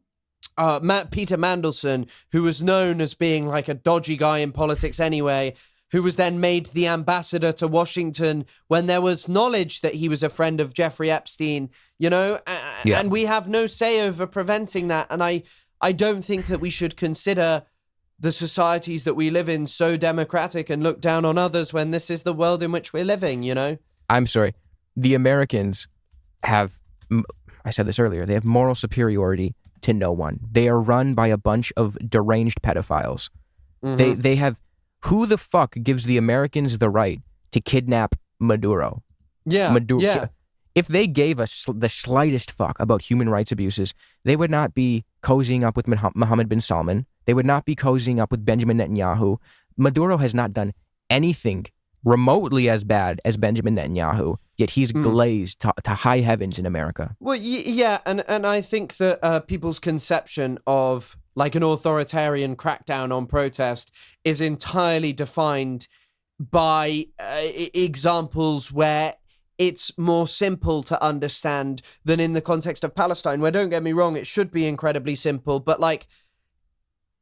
Mandelson, who was known as being like a dodgy guy in politics anyway, who was then made the ambassador to Washington when there was knowledge that he was a friend of Jeffrey Epstein, you know, and we have no say over preventing that. And I don't think that we should consider the societies that we live in so democratic and look down on others when this is the world in which we're living, you know? I'm sorry. The Americans have, I said this earlier, they have moral superiority to no one. They are run by a bunch of deranged pedophiles. Mm-hmm. They have, who the fuck gives the Americans the right to kidnap Maduro? Yeah. If they gave us the slightest fuck about human rights abuses, they would not be cozying up with Mohammed bin Salman. They would not be cozying up with Benjamin Netanyahu. Maduro has not done anything remotely as bad as Benjamin Netanyahu, yet he's glazed to high heavens in America. Well, yeah, and I think that people's conception of like an authoritarian crackdown on protest is entirely defined by examples where it's more simple to understand than in the context of Palestine, where, don't get me wrong, it should be incredibly simple, but like,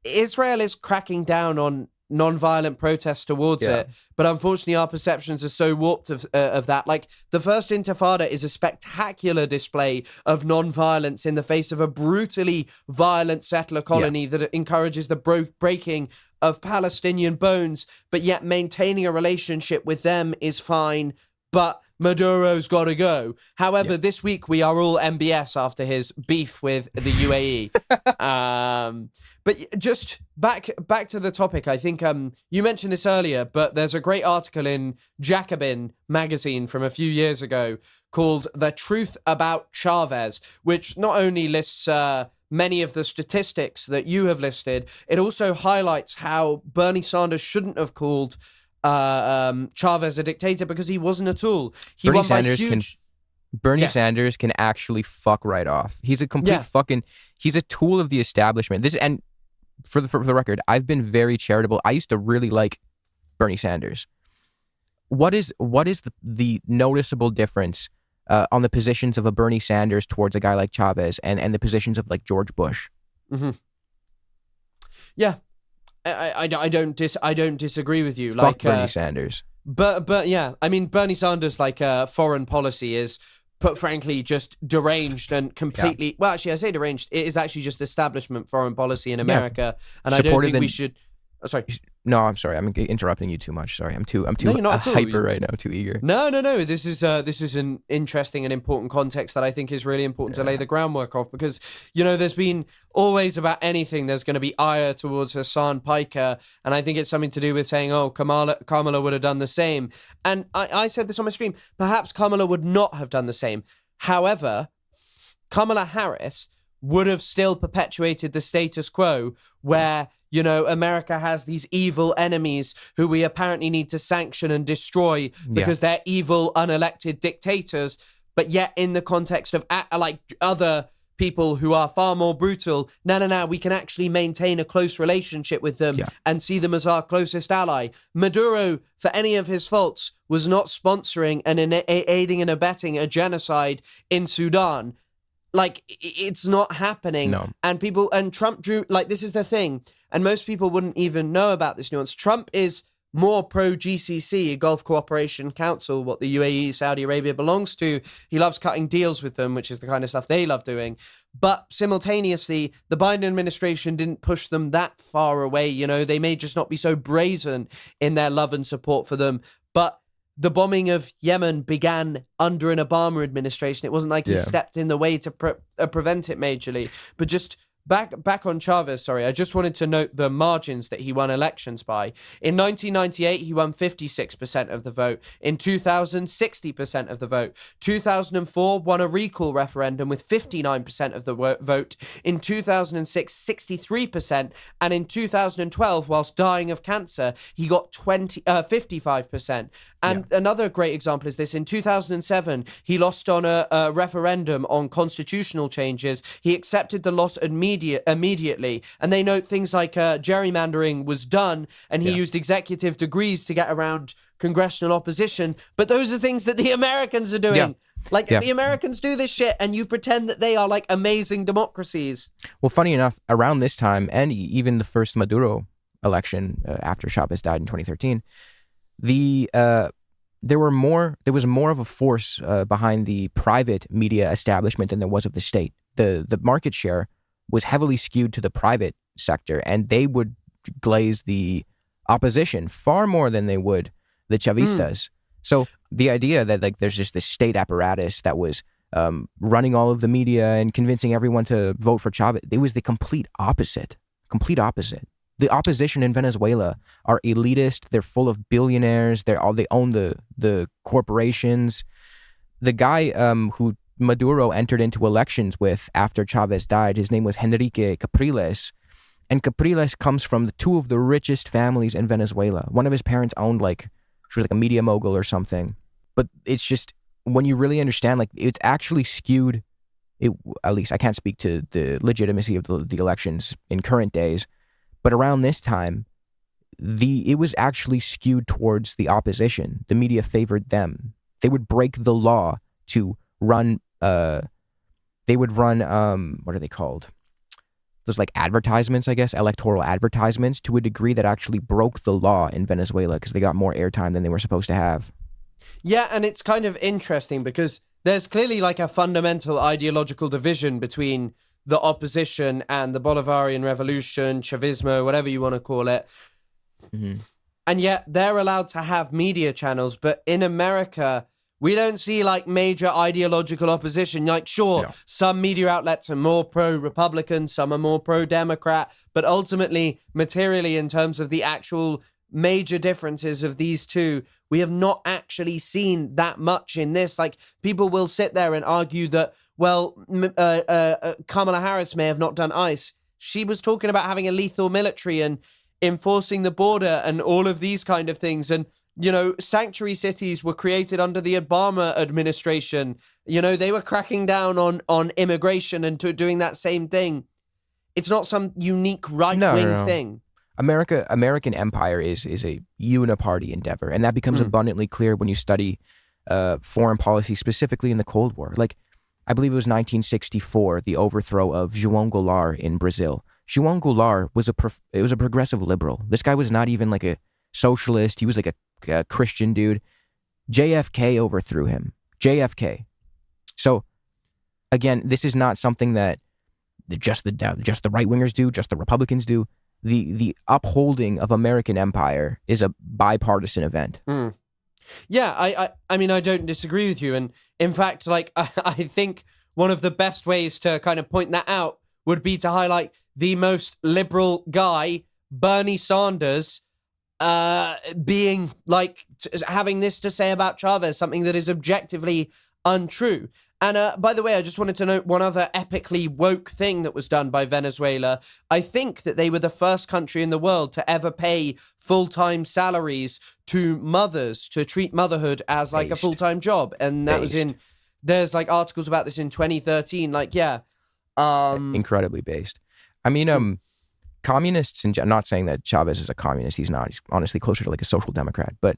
Israel is cracking down on non-violent protests towards it, but unfortunately our perceptions are so warped of that. Like, the First Intifada is a spectacular display of non-violence in the face of a brutally violent settler colony that encourages the breaking of Palestinian bones, but yet maintaining a relationship with them is fine, but Maduro's got to go. However, this week we are all MBS after his beef with the UAE. But just back to the topic, I think you mentioned this earlier, but there's a great article in Jacobin magazine from a few years ago called The Truth About Chávez, which not only lists many of the statistics that you have listed, it also highlights how Bernie Sanders shouldn't have called Chávez a dictator, because he wasn't at all. He won by huge... Bernie Sanders can actually fuck right off. He's a complete fucking... He's a tool of the establishment. And for the record, I've been very charitable. I used to really like Bernie Sanders. What is the noticeable difference on the positions of a Bernie Sanders towards a guy like Chávez and the positions of like George Bush? Mm-hmm. Yeah. I don't disagree with you. Fuck like Bernie Sanders. But yeah, I mean, Bernie Sanders, like foreign policy is, put frankly, just deranged and completely. Well, actually, I say deranged. It is actually just establishment foreign policy in America, and I don't think we should. Oh, sorry. No, I'm sorry. I'm interrupting you too much. Sorry, I'm too hyper right now. I'm too eager. No. This is an interesting and important context that I think is really important to lay the groundwork of, because there's been always, about anything, there's going to be ire towards Hassan Piker, and I think it's something to do with saying, oh, Kamala would have done the same, and I said this on my stream. Perhaps Kamala would not have done the same. However, Kamala Harris would have still perpetuated the status quo where, America has these evil enemies who we apparently need to sanction and destroy because they're evil, unelected dictators. But yet, in the context of like other people who are far more brutal, no, we can actually maintain a close relationship with them and see them as our closest ally. Maduro, for any of his faults, was not sponsoring and aiding and abetting a genocide in Sudan. Like, it's not happening. No. And Trump drew, like, this is the thing, and most people wouldn't even know about this nuance. Trump is more pro-GCC, Gulf Cooperation Council, what the UAE, Saudi Arabia belongs to. He loves cutting deals with them, which is the kind of stuff they love doing. But simultaneously, the Biden administration didn't push them that far away. They may just not be so brazen in their love and support for them. But the bombing of Yemen began under an Obama administration. It wasn't like he stepped in the way to prevent it majorly. But just back on Chávez, sorry, I just wanted to note the margins that he won elections by. In 1998, he won 56% of the vote. In 2000, 60% of the vote. 2004, won a recall referendum with 59% of the vote. In 2006, 63%. And in 2012, whilst dying of cancer, he got 55%. And another great example is this. In 2007, he lost on a referendum on constitutional changes. He accepted the loss immediately. And they note things like gerrymandering was done, and he used executive degrees to get around congressional opposition. But those are things that the Americans are doing. The Americans do this shit, and you pretend that they are like amazing democracies. Well, funny enough, around this time, and even the first Maduro election after Chávez died in 2013, there was more of a force behind the private media establishment than there was of the state. The market share was heavily skewed to the private sector, and they would glaze the opposition far more than they would the Chavistas. So the idea that like there's just this state apparatus that was running all of the media and convincing everyone to vote for Chávez, it was the complete opposite. The opposition in Venezuela are elitist. They're full of billionaires. They own the corporations. The guy who Maduro entered into elections with after Chávez died, his name was Henrique Capriles. And Capriles comes from two of the richest families in Venezuela. One of his parents owned she was like a media mogul or something. But it's just, when you really understand, like, it's actually skewed. At least I can't speak to the legitimacy of the elections in current days. But around this time, it was actually skewed towards the opposition. The media favored them. They would break the law to run. What are they called? like advertisements, I guess, electoral advertisements, to a degree that actually broke the law in Venezuela because they got more airtime than they were supposed to have. Yeah, and it's kind of interesting because there's clearly like a fundamental ideological division between the opposition and the Bolivarian revolution, Chavismo, whatever you want to call it. Mm-hmm. And yet they're allowed to have media channels. But in America, we don't see like major ideological opposition. Like, sure, some media outlets are more pro-Republican, some are more pro-Democrat. But ultimately, materially, in terms of the actual major differences of these two, we have not actually seen that much in this. Like, people will sit there and argue that, well, Kamala Harris may have not done ICE. She was talking about having a lethal military and enforcing the border and all of these kind of things. And, you know, sanctuary cities were created under the Obama administration. You know, they were cracking down on immigration and doing that same thing. It's not some unique right-wing thing. American empire is a uniparty endeavor, and that becomes abundantly clear when you study foreign policy, specifically in the Cold War. Like, I believe it was 1964, the overthrow of João Goulart in Brazil. João Goulart was a progressive liberal. This guy was not even like a socialist. He was like a Christian dude. JFK overthrew him. JFK. So, again, this is not something that just the right-wingers do, just the Republicans do. The upholding of American empire is a bipartisan event. Yeah, I mean, I don't disagree with you. And in fact, like, I think one of the best ways to kind of point that out would be to highlight the most liberal guy, Bernie Sanders, being like having this to say about Chavez, something that is objectively untrue. And by the way, I just wanted to note one other epically woke thing that was done by Venezuela. I think that they were the first country in the world to ever pay full-time salaries to mothers, to treat motherhood as like a full-time job. And that was there's like articles about this in 2013. Like, yeah. Incredibly based. I mean, communists, I'm not saying that Chavez is a communist. He's not. He's honestly closer to like a social democrat. But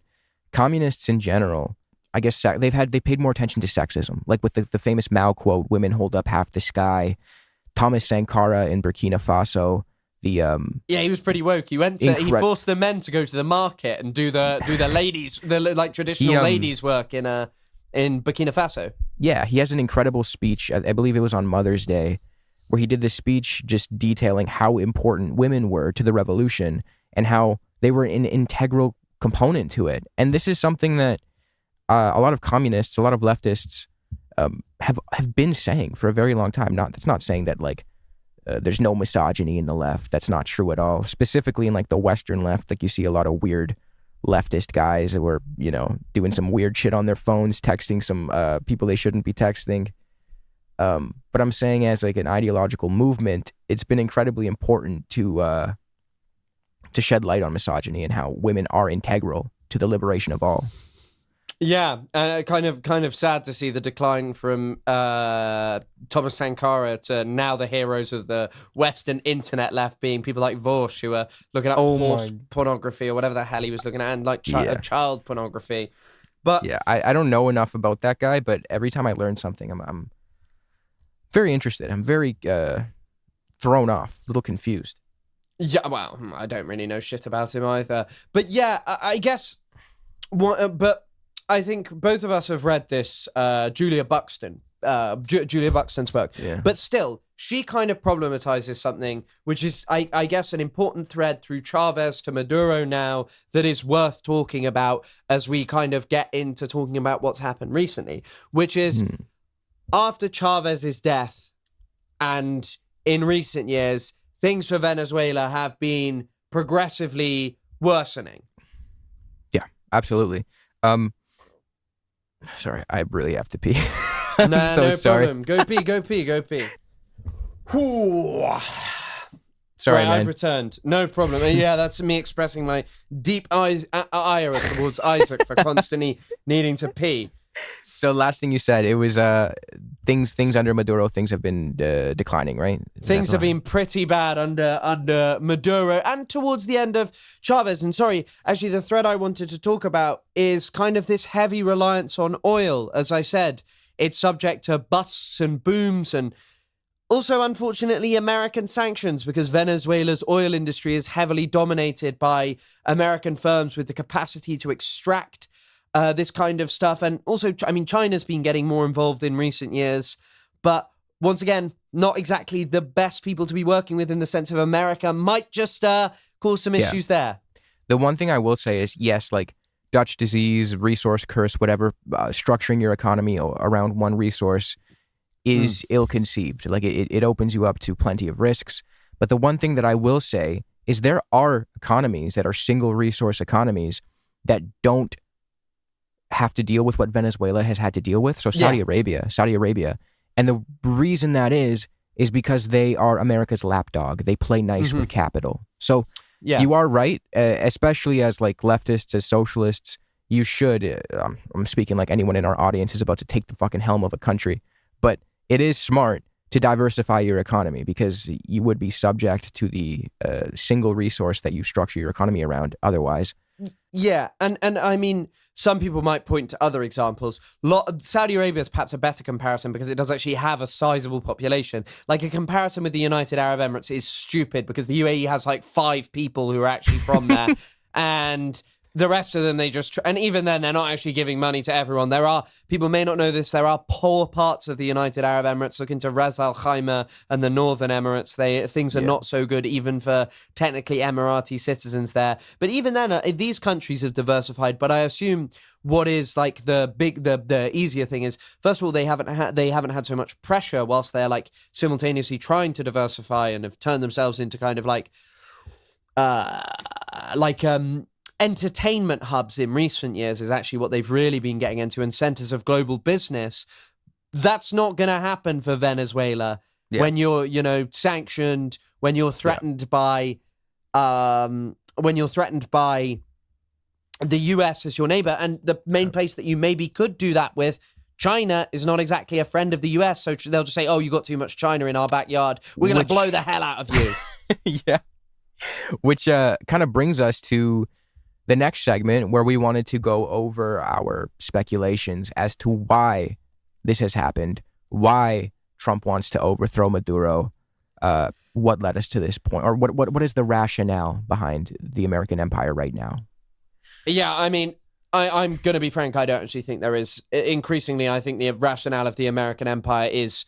communists in general, I guess they paid more attention to sexism, like with the famous Mao quote, "Women hold up half the sky." Thomas Sankara in Burkina Faso, he was pretty woke. He he forced the men to go to the market and do the ladies, the like traditional ladies work in Burkina Faso. Yeah, he has an incredible speech. I believe it was on Mother's Day, where he did this speech just detailing how important women were to the revolution and how they were an integral component to it. And this is something that a lot of communists, a lot of leftists have been saying for a very long time. That's not saying that like there's no misogyny in the left. That's not true at all. Specifically in like the Western left, like you see a lot of weird leftist guys who are, you know, doing some weird shit on their phones, texting some people they shouldn't be texting. But I'm saying as like an ideological movement, it's been incredibly important to shed light on misogyny and how women are integral to the liberation of all. Yeah, kind of sad to see the decline from Thomas Sankara to now the heroes of the Western internet left being people like Vosh, who are looking at horse pornography or whatever the hell he was looking at, and like child pornography. But yeah, I don't know enough about that guy, but every time I learn something, I'm very interested. I'm very thrown off, a little confused. Yeah, well, I don't really know shit about him either. But yeah, I guess. But I think both of us have read this Julia Buxton's book. Yeah. But still, she kind of problematizes something, which is, I guess, an important thread through Chavez to Maduro now that is worth talking about as we kind of get into talking about what's happened recently, which is after Chavez's death and in recent years, things for Venezuela have been progressively worsening. Yeah, absolutely. Sorry, I really have to pee. No problem. Go pee. Sorry, right, man. I've returned. No problem. Yeah, that's me expressing my deep ire towards Isaac for constantly needing to pee. So last thing you said, it was things under Maduro, things have been declining, right? Things have been pretty bad under Maduro and towards the end of Chavez. And sorry, actually the thread I wanted to talk about is kind of this heavy reliance on oil. As I said, it's subject to busts and booms and Also, unfortunately, American sanctions, because Venezuela's oil industry is heavily dominated by American firms with the capacity to extract this kind of stuff. And also, I mean, China's been getting more involved in recent years. But once again, not exactly the best people to be working with in the sense of America might just cause some issues there. The one thing I will say is, yes, like Dutch disease, resource curse, whatever, structuring your economy around one resource is ill-conceived. Like it opens you up to plenty of risks. But the one thing that I will say is there are economies that are single resource economies that don't have to deal with what Venezuela has had to deal with. So Saudi Arabia. And the reason that is because they are America's lapdog. They play nice with capital. So you are right, especially as like leftists, as socialists, you should, I'm speaking like anyone in our audience is about to take the fucking helm of a country, but it is smart to diversify your economy because you would be subject to the single resource that you structure your economy around otherwise. Yeah, and I mean, some people might point to other examples. Saudi Arabia is perhaps a better comparison because it does actually have a sizable population. Like a comparison with the United Arab Emirates is stupid because the UAE has like 5 people who are actually from there, and the rest of them, they just... And even then, they're not actually giving money to everyone. There are... People may not know this. There are poor parts of the United Arab Emirates. Look into Ras Al Khaimah and the Northern Emirates. Things are not so good, even for technically Emirati citizens there. But even then, these countries have diversified. But I assume what is like the easier thing is, first of all, they haven't had so much pressure whilst they're like simultaneously trying to diversify and have turned themselves into kind of entertainment hubs in recent years is actually what they've really been getting into, and centers of global business. That's not going to happen for Venezuela when you're, sanctioned, when you're threatened by the US as your neighbor. And the main place that you maybe could do that with, China, is not exactly a friend of the US. So they'll just say, oh, you got too much China in our backyard. We're going to blow the hell out of you. Which kind of brings us to the next segment where we wanted to go over our speculations as to why this has happened, why Trump wants to overthrow Maduro, what led us to this point, or what is the rationale behind the American empire right now? Yeah, I mean, I'm going to be frank, I don't actually think there is. Increasingly, I think the rationale of the American empire is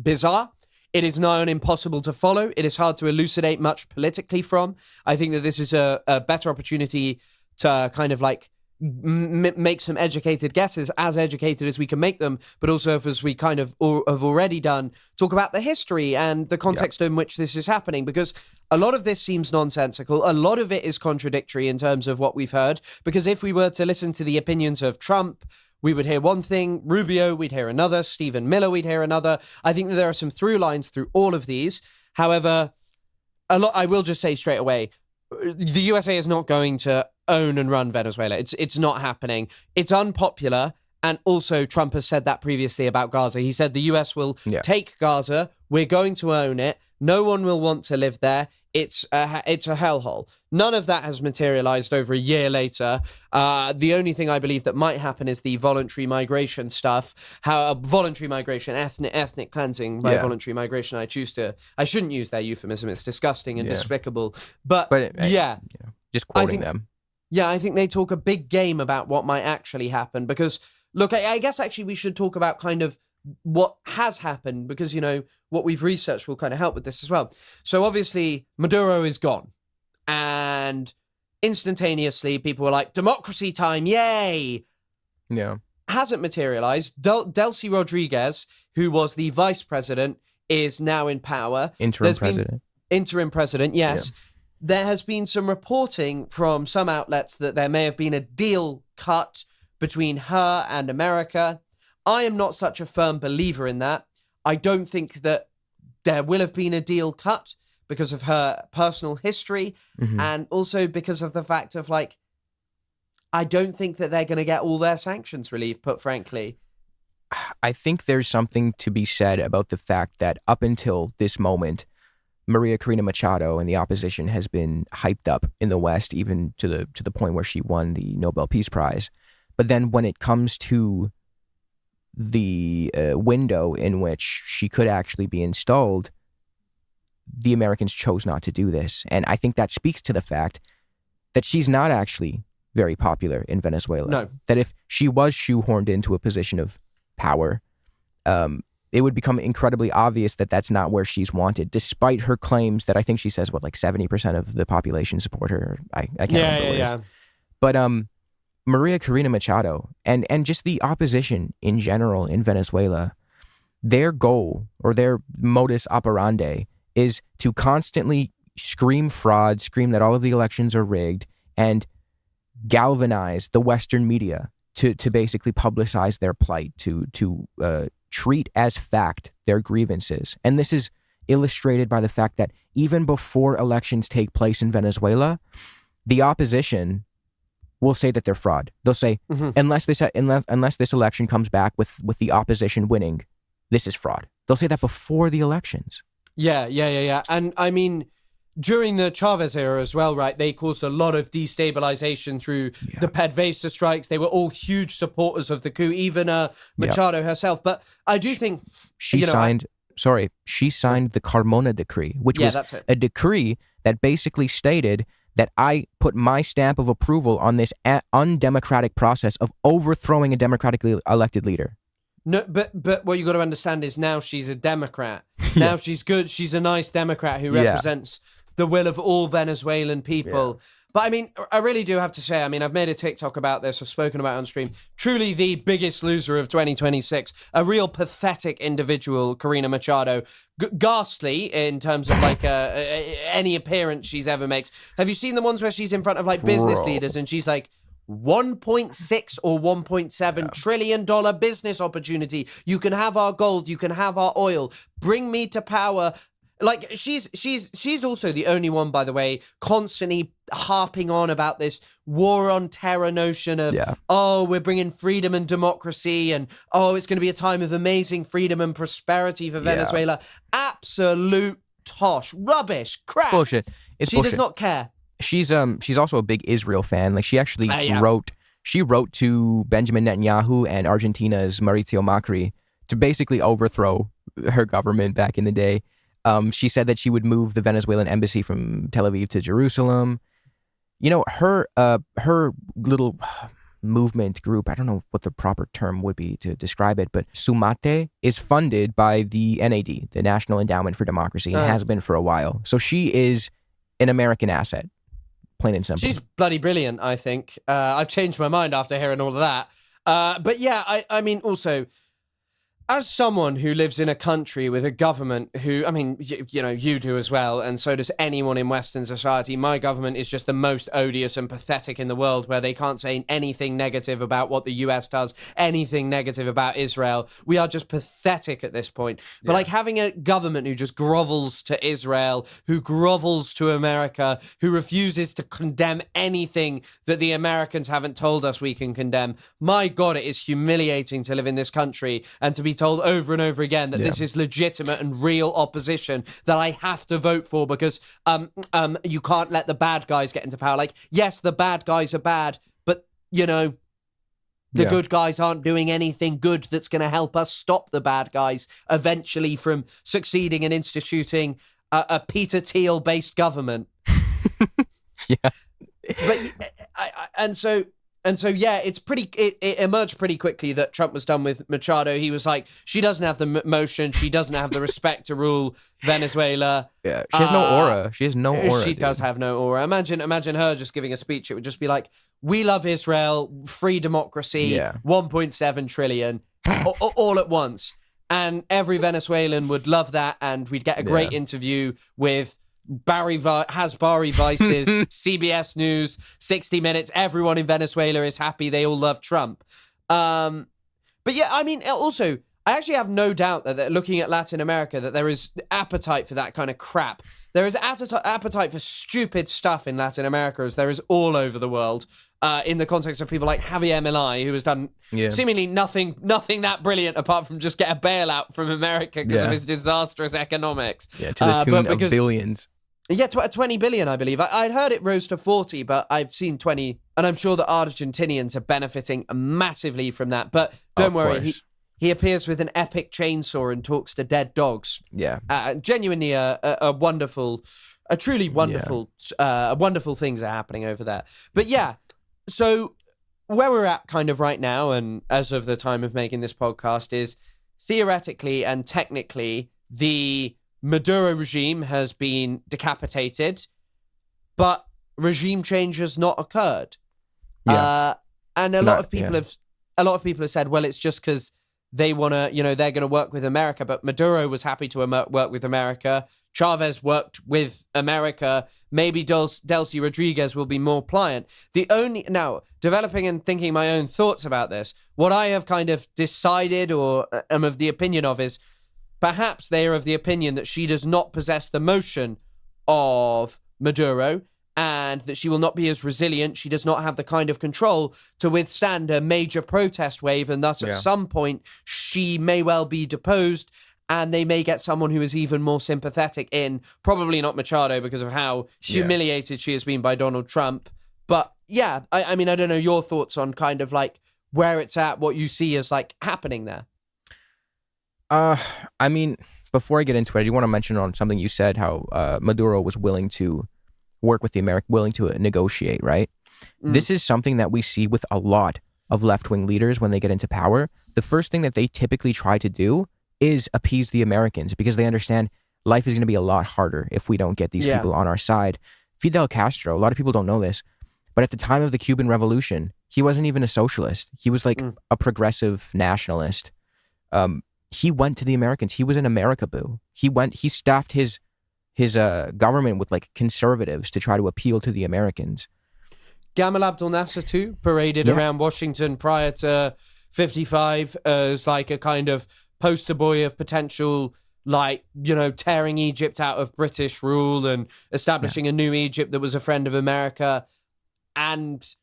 bizarre. It is nigh on impossible to follow. It is hard to elucidate much politically from. I think that this is a better opportunity to kind of like make some educated guesses, as educated as we can make them, but also, as we kind of have already done, talk about the history and the context in which this is happening, because a lot of this seems nonsensical. A lot of it is contradictory in terms of what we've heard, because if we were to listen to the opinions of Trump, we would hear one thing, Rubio, we'd hear another, Stephen Miller, we'd hear another. I think that there are some through lines through all of these. However, I will just say straight away, the USA is not going to own and run Venezuela. It's not happening. It's unpopular. And also, Trump has said that previously about Gaza. He said the US will take Gaza. We're going to own it. No one will want to live there. It's a hellhole. None of that has materialized over a year later. The only thing I believe that might happen is the voluntary migration stuff. Voluntary migration, ethnic cleansing by voluntary migration. I shouldn't use their euphemism. It's disgusting and despicable. But just quoting them. Yeah, I think they talk a big game about what might actually happen. Because, look, I guess actually we should talk about kind of what has happened, because, what we've researched will kind of help with this as well. So obviously, Maduro is gone. And instantaneously, people were like, democracy time, yay! Yeah. Hasn't materialized. Delcy Rodriguez, who was the vice president, is now in power. Interim president, yes. Yeah. There has been some reporting from some outlets that there may have been a deal cut between her and America. I am not such a firm believer in that. I don't think that there will have been a deal cut because of her personal history, and also because of the fact of, like, I don't think that they're going to get all their sanctions relief, put frankly. I think there's something to be said about the fact that up until this moment, Maria Corina Machado and the opposition has been hyped up in the West, even to the point where she won the Nobel Peace Prize. But then when it comes to the window in which she could actually be installed, the Americans chose not to do this. And I think that speaks to the fact that she's not actually very popular in Venezuela. No. That if she was shoehorned into a position of power, it would become incredibly obvious that that's not where she's wanted, despite her claims that I think she says, 70% of the population support her. I can't remember what it is. But Maria Corina Machado and just the opposition in general in Venezuela, their goal or their modus operandi is to constantly scream fraud, scream that all of the elections are rigged, and galvanize the Western media to basically publicize their plight, to treat as fact their grievances. And this is illustrated by the fact that even before elections take place in Venezuela, the opposition will say that they're fraud. They'll say, unless this election comes back with the opposition winning, this is fraud. They'll say that before the elections. Yeah. And I mean, during the Chavez era as well, right, they caused a lot of destabilization through the PDVSA strikes. They were all huge supporters of the coup, even Machado herself. But I do think... She signed the Carmona Decree, which was a decree that basically stated that I put my stamp of approval on this undemocratic process of overthrowing a democratically elected leader. No, but what you got to understand is now she's a Democrat. Now she's good. She's a nice Democrat who represents the will of all Venezuelan people. Yeah. But I mean, I really do have to say, I mean, I've made a TikTok about this, I've spoken about it on stream. Truly the biggest loser of 2026. A real pathetic individual, Corina Machado. Ghastly in terms of like any appearance she's ever makes. Have you seen the ones where she's in front of like business leaders and she's like, 1.6 or 1.7 trillion dollar business opportunity. You can have our gold. You can have our oil. Bring me to power. Like she's also the only one, by the way, constantly harping on about this war on terror notion of, we're bringing freedom and democracy and, it's going to be a time of amazing freedom and prosperity for Venezuela. Absolute tosh. Rubbish. Crap. Bullshit. She does not care. She's also a big Israel fan. Like she actually wrote to Benjamin Netanyahu and Argentina's Mauricio Macri to basically overthrow her government back in the day. She said that she would move the Venezuelan embassy from Tel Aviv to Jerusalem. You know, her little movement group, I don't know what the proper term would be to describe it, but Sumate is funded by the NAD, the National Endowment for Democracy, and has been for a while. So she is an American asset. Plain and simple. She's bloody brilliant, I think. I've changed my mind after hearing all of that. But yeah, I mean, also, as someone who lives in a country with a government who, I mean, you do as well, and so does anyone in Western society, my government is just the most odious and pathetic in the world, where they can't say anything negative about what the US does, anything negative about Israel. We are just pathetic at this point. But like having a government who just grovels to Israel, who grovels to America, who refuses to condemn anything that the Americans haven't told us we can condemn. My God, it is humiliating to live in this country and to be told over and over again that this is legitimate and real opposition that I have to vote for because you can't let the bad guys get into power. Like, yes, the bad guys are bad, but, the good guys aren't doing anything good that's going to help us stop the bad guys eventually from succeeding in instituting a Peter Thiel-based government. And so, it's it emerged pretty quickly that Trump was done with Machado. He was like, she doesn't have the motion. She doesn't have the respect to rule Venezuela. Yeah, she has no aura. She has no aura. She does have no aura. Imagine her just giving a speech. It would just be like, we love Israel, free democracy, 1.7 trillion, all at once. And every Venezuelan would love that. And we'd get a great interview with Barry Vice's, CBS News, 60 Minutes. Everyone in Venezuela is happy. They all love Trump. But yeah, I mean, also, I actually have no doubt that looking at Latin America, that there is appetite for that kind of crap. There is appetite for stupid stuff in Latin America, as there is all over the world. In the context of people like Javier Milei, who has done seemingly nothing that brilliant apart from just get a bailout from America because of his disastrous economics. Yeah, to the tune of billions. Yeah, 20 billion, I believe. I'd heard it rose to 40, but I've seen 20. And I'm sure that Argentinians are benefiting massively from that. But don't worry, he appears with an epic chainsaw and talks to dead dogs. Yeah. Genuinely a wonderful, a truly wonderful, wonderful things are happening over there. But yeah, so where we're at kind of right now, and as of the time of making this podcast, is theoretically and technically the Maduro regime has been decapitated, but regime change has not occurred. Yeah. And a lot of people have said, well, it's just because they want to, they're going to work with America. But Maduro was happy to work with America. Chávez worked with America. Maybe Delcy Rodriguez will be more pliant. Now, developing and thinking my own thoughts about this, what I have kind of decided or am of the opinion of is perhaps they are of the opinion that she does not possess the motion of Maduro, and that she will not be as resilient. She does not have the kind of control to withstand a major protest wave, and thus at some point she may well be deposed, and they may get someone who is even more sympathetic in, probably not Machado because of how humiliated she has been by Donald Trump. But yeah, I mean, I don't know your thoughts on kind of like where it's at, what you see as like happening there. I mean, before I get into it, I do want to mention on something you said, how Maduro was willing to work with the American, willing to negotiate, right? This is something that we see with a lot of left-wing leaders when they get into power. The first thing that they typically try to do is appease the Americans, because they understand life is going to be a lot harder if we don't get these people on our side. Fidel Castro, a lot of people don't know this, but at the time of the Cuban Revolution, he wasn't even a socialist. He was like a progressive nationalist. He went to the Americans. He was an Americaboo. He staffed his government with like conservatives to try to appeal to the Americans. Gamal Abdel Nasser too paraded around Washington prior to 55 as like a kind of poster boy of potential, like, tearing Egypt out of British rule and establishing a new Egypt that was a friend of America, and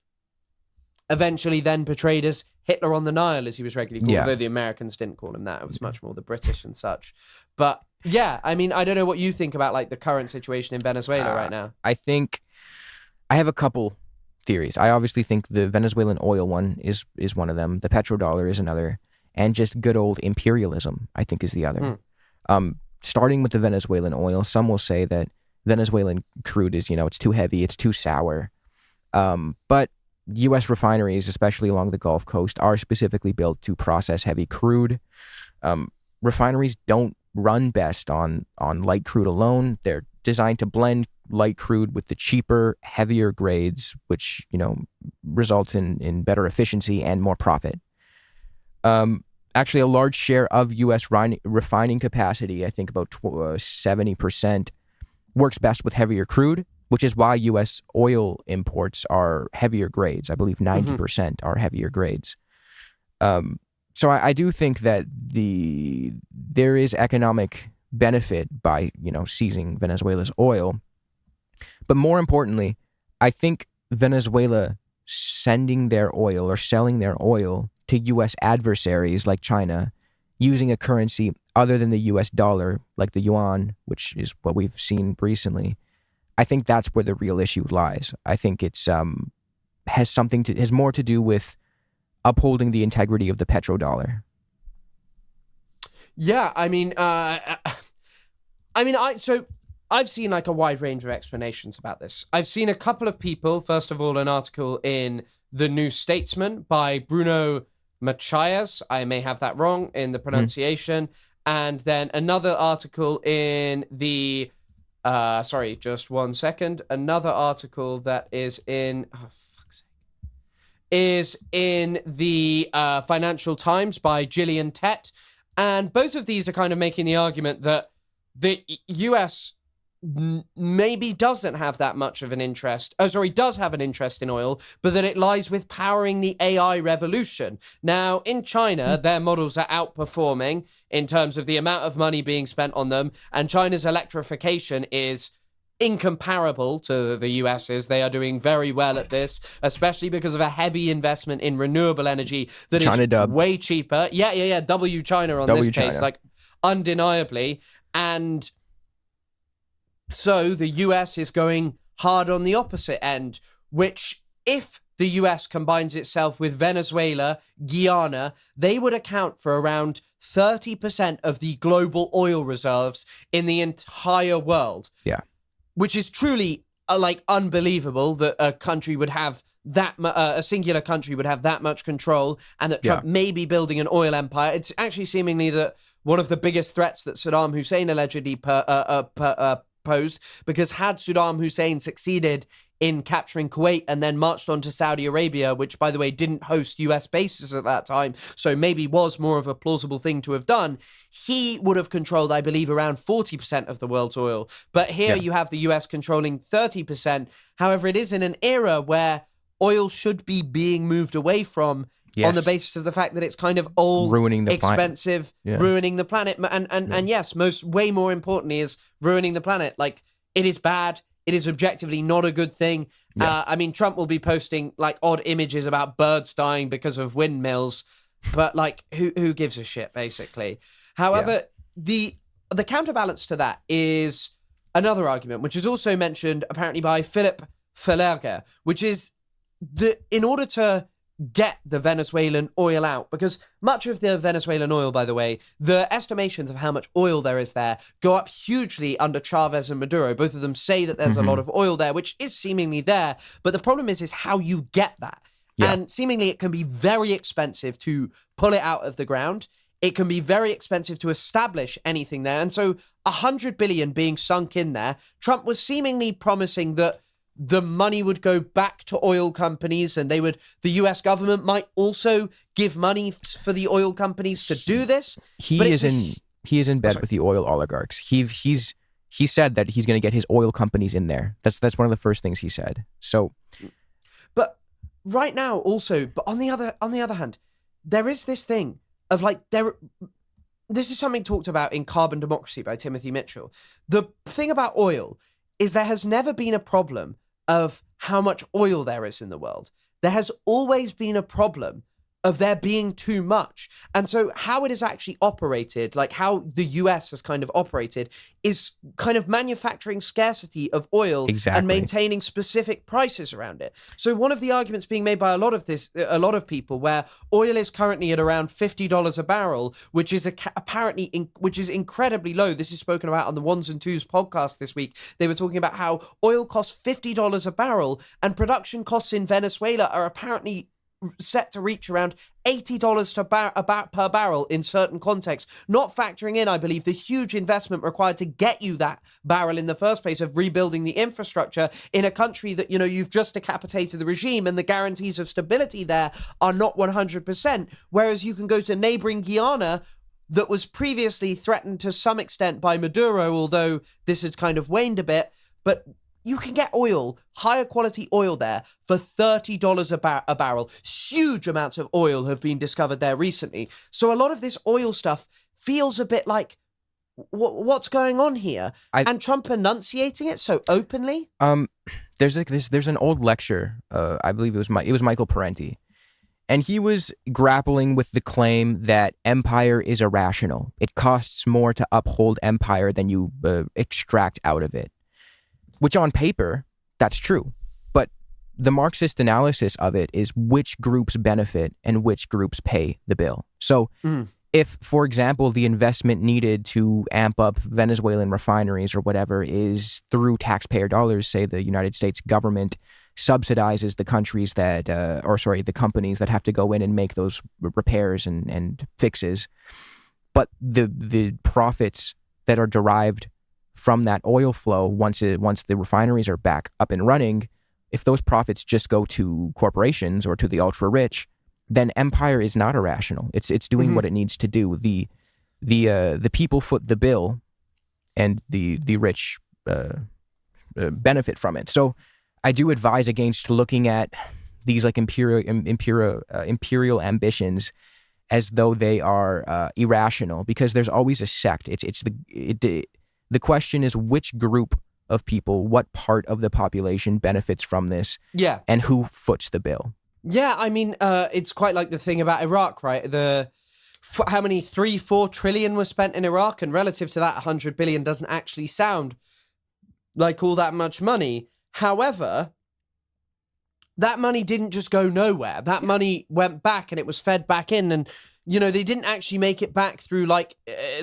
eventually then portrayed as Hitler on the Nile, as he was regularly called, although the Americans didn't call him that. It was much more the British and such. But yeah, I mean, I don't know what you think about like the current situation in Venezuela right now. I think I have a couple theories. I obviously think the Venezuelan oil one is one of them. The petrodollar is another. And just good old imperialism, I think, is the other. Starting with the Venezuelan oil, some will say that Venezuelan crude is, it's too heavy, it's too sour. But U.S. refineries, especially along the Gulf Coast, are specifically built to process heavy crude. Refineries don't run best on light crude alone. They're designed to blend light crude with the cheaper, heavier grades, which, results in better efficiency and more profit. Actually, a large share of U.S. refining capacity, I think about 70%, works best with heavier crude, which is why U.S. oil imports are heavier grades. I believe 90% are heavier grades. So I do think that there is economic benefit by, seizing Venezuela's oil. But more importantly, I think Venezuela sending their oil or selling their oil to U.S. adversaries like China, using a currency other than the U.S. dollar, like the yuan, which is what we've seen recently, I think that's where the real issue lies. I think it's has more to do with upholding the integrity of the petrodollar. Yeah, I mean, I've seen like a wide range of explanations about this. I've seen a couple of people. First of all, an article in The New Statesman by Bruno Machias. I may have that wrong in the pronunciation. And then another article in the, just 1 second. Another article that is in, is in the Financial Times by Gillian Tett. And both of these are kind of making the argument that the US maybe doesn't have that much of an interest. Does have an interest in oil, but that it lies with powering the AI revolution. Now, in China, their models are outperforming in terms of the amount of money being spent on them, and China's electrification is incomparable to the US's. They are doing very well at this, especially because of a heavy investment in renewable energy that China is dub. way cheaper. Yeah. W China on this case, like undeniably. And so the US is going hard on the opposite end, which, if the US combines itself with Venezuela, Guyana, they would account for around 30% of the global oil reserves in the entire world. Yeah. Which is truly unbelievable that a country would have a singular country would have that much control, and that Trump may be building an oil empire. It's actually seemingly that one of the biggest threats that Saddam Hussein allegedly posed, because had Saddam Hussein succeeded in capturing Kuwait and then marched on to Saudi Arabia, which, by the way, didn't host US bases at that time, so maybe was more of a plausible thing to have done, he would have controlled, I believe, around 40% of the world's oil. But here you have the US controlling 30%. However, it is in an era where oil should be being moved away from on the basis of the fact that it's kind of old, ruining the expensive, ruining the planet. And yes, way more importantly is ruining the planet. Like, it is bad. It is objectively not a good thing. Yeah. I mean, Trump will be posting odd images about birds dying because of windmills, but who gives a shit, basically? However, the counterbalance to that is another argument, which is also mentioned apparently by Philip Verlager, which is in order to get the Venezuelan oil out, because much of the Venezuelan oil, by the way, the estimations of how much oil there is there go up hugely under Chávez and Maduro. Both of them say that there's a lot of oil there, which is seemingly there. But the problem is how you get that. Yeah. And seemingly it can be very expensive to pull it out of the ground. It can be very expensive to establish anything there. And so 100 billion being sunk in there, Trump was seemingly promising that the money would go back to oil companies, and the US government might also give money for the oil companies to do this. He is in bed with the oil oligarchs. He said that he's going to get his oil companies in there. That's one of the first things he said. So, but right now also, but on the other hand, there is this thing of this is something talked about in Carbon Democracy by Timothy Mitchell. The thing about oil is there has never been a problem of how much oil there is in the world. There has always been a problem of there being too much. And so how it is actually operated, how the US has kind of operated, is kind of manufacturing scarcity of oil and maintaining specific prices around it. So one of the arguments being made by a lot of people, where oil is currently at around $50 a barrel, which is which is incredibly low. This is spoken about on the Ones and Twos podcast this week. They were talking about how oil costs $50 a barrel, and production costs in Venezuela are apparently set to reach around $80 per barrel in certain contexts, not factoring in, I believe, the huge investment required to get you that barrel in the first place, of rebuilding the infrastructure in a country that, you've just decapitated the regime, and the guarantees of stability there are not 100%. Whereas you can go to neighboring Guyana, that was previously threatened to some extent by Maduro, although this has kind of waned a bit, but you can get oil, higher quality oil there, for $30 a barrel. Huge amounts of oil have been discovered there recently. So a lot of this oil stuff feels a bit like, what's going on here? And Trump enunciating it so openly? There's an old lecture, I believe it was Michael Parenti, and he was grappling with the claim that empire is irrational. It costs more to uphold empire than you extract out of it. Which on paper, that's true. But the Marxist analysis of it is which groups benefit and which groups pay the bill. So if, for example, the investment needed to amp up Venezuelan refineries or whatever is through taxpayer dollars, say the United States government subsidizes the countries that, the companies that have to go in and make those repairs and fixes. But the profits that are derived from that oil flow, once the refineries are back up and running, if those profits just go to corporations or to the ultra rich, then empire is not irrational. It's doing what it needs to do. The people foot the bill, and the rich benefit from it. So I do advise against looking at these imperial ambitions as though they are irrational, because there's always a sect. The question is which group of people, what part of the population benefits from this, and who foots the bill. Yeah, I mean, it's quite like the thing about Iraq, right? How many 3-4 trillion was spent in Iraq, and relative to that, 100 billion doesn't actually sound like all that much money. However, that money didn't just go nowhere. That money went back and it was fed back in. And, they didn't actually make it back through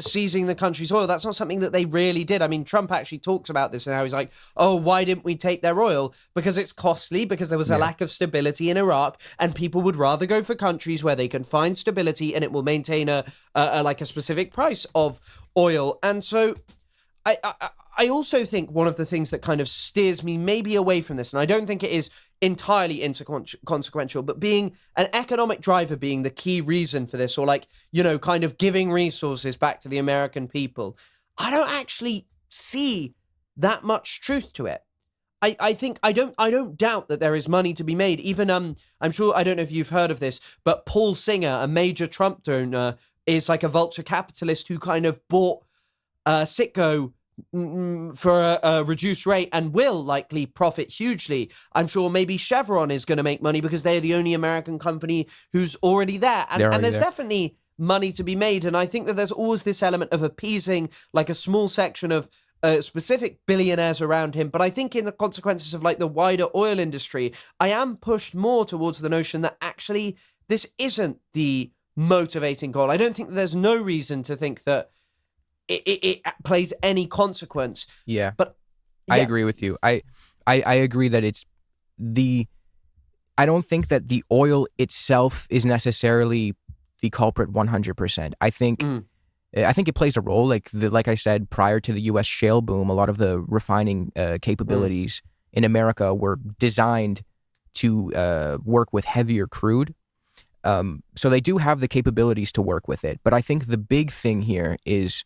seizing the country's oil. That's not something that they really did. I mean, Trump actually talks about this and how he's like, oh, why didn't we take their oil? Because it's costly, because there was a lack of stability in Iraq, and people would rather go for countries where they can find stability and it will maintain a specific price of oil. And so I also think one of the things that kind of steers me maybe away from this, and I don't think it is entirely inconsequential, but being an economic driver being the key reason for this, or kind of giving resources back to the American people, I don't actually see that much truth to it. I think I don't doubt that there is money to be made. Even I'm sure, I don't know if you've heard of this, but Paul Singer, a major Trump donor, is like a vulture capitalist who kind of bought Citgo for a reduced rate and will likely profit hugely. I'm sure maybe Chevron is going to make money because they're the only American company who's already there. And there's definitely money to be made. And I think that there's always this element of appeasing a small section of specific billionaires around him. But I think in the consequences of the wider oil industry, I am pushed more towards the notion that actually this isn't the motivating goal. I don't think that there's no reason to think that it plays any consequence. Yeah. But I agree with you. I agree that I don't think that the oil itself is necessarily the culprit 100%. I think it plays a role. Like I said, prior to the U.S. shale boom, a lot of the refining capabilities in America were designed to work with heavier crude. So they do have the capabilities to work with it. But I think the big thing here is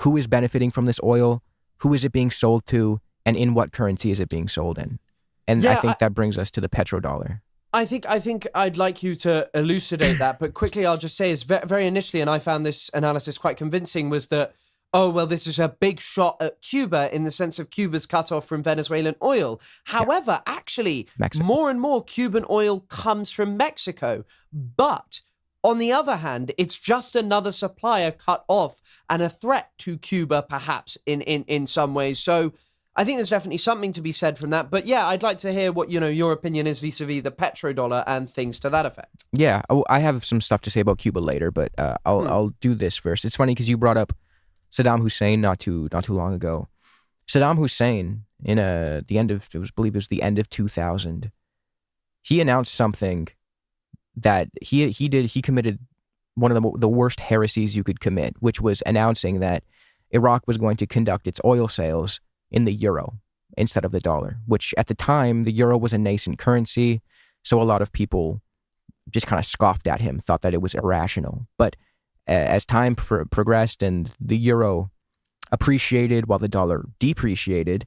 who is benefiting from this oil, who is it being sold to, and in what currency is it being sold in? And I think that brings us to the petrodollar. I think I'd like you to elucidate that, but quickly I'll just say is very initially, and I found this analysis quite convincing, was that, this is a big shot at Cuba in the sense of Cuba's cut off from Venezuelan oil. However, actually, Mexico. More and more Cuban oil comes from Mexico. But on the other hand, it's just another supplier cut off and a threat to Cuba, perhaps, in some ways. So I think there's definitely something to be said from that. But yeah, I'd like to hear what, your opinion is vis-a-vis the petrodollar and things to that effect. Yeah, I have some stuff to say about Cuba later, but I'll do this first. It's funny because you brought up Saddam Hussein not too long ago. Saddam Hussein, in the end of, I believe it was the end of 2000, he announced something that he committed one of the worst heresies you could commit, which was announcing that Iraq was going to conduct its oil sales in the euro instead of the dollar, which at the time, the euro was a nascent currency. So a lot of people just kind of scoffed at him, thought that it was irrational. But as time progressed and the euro appreciated while the dollar depreciated,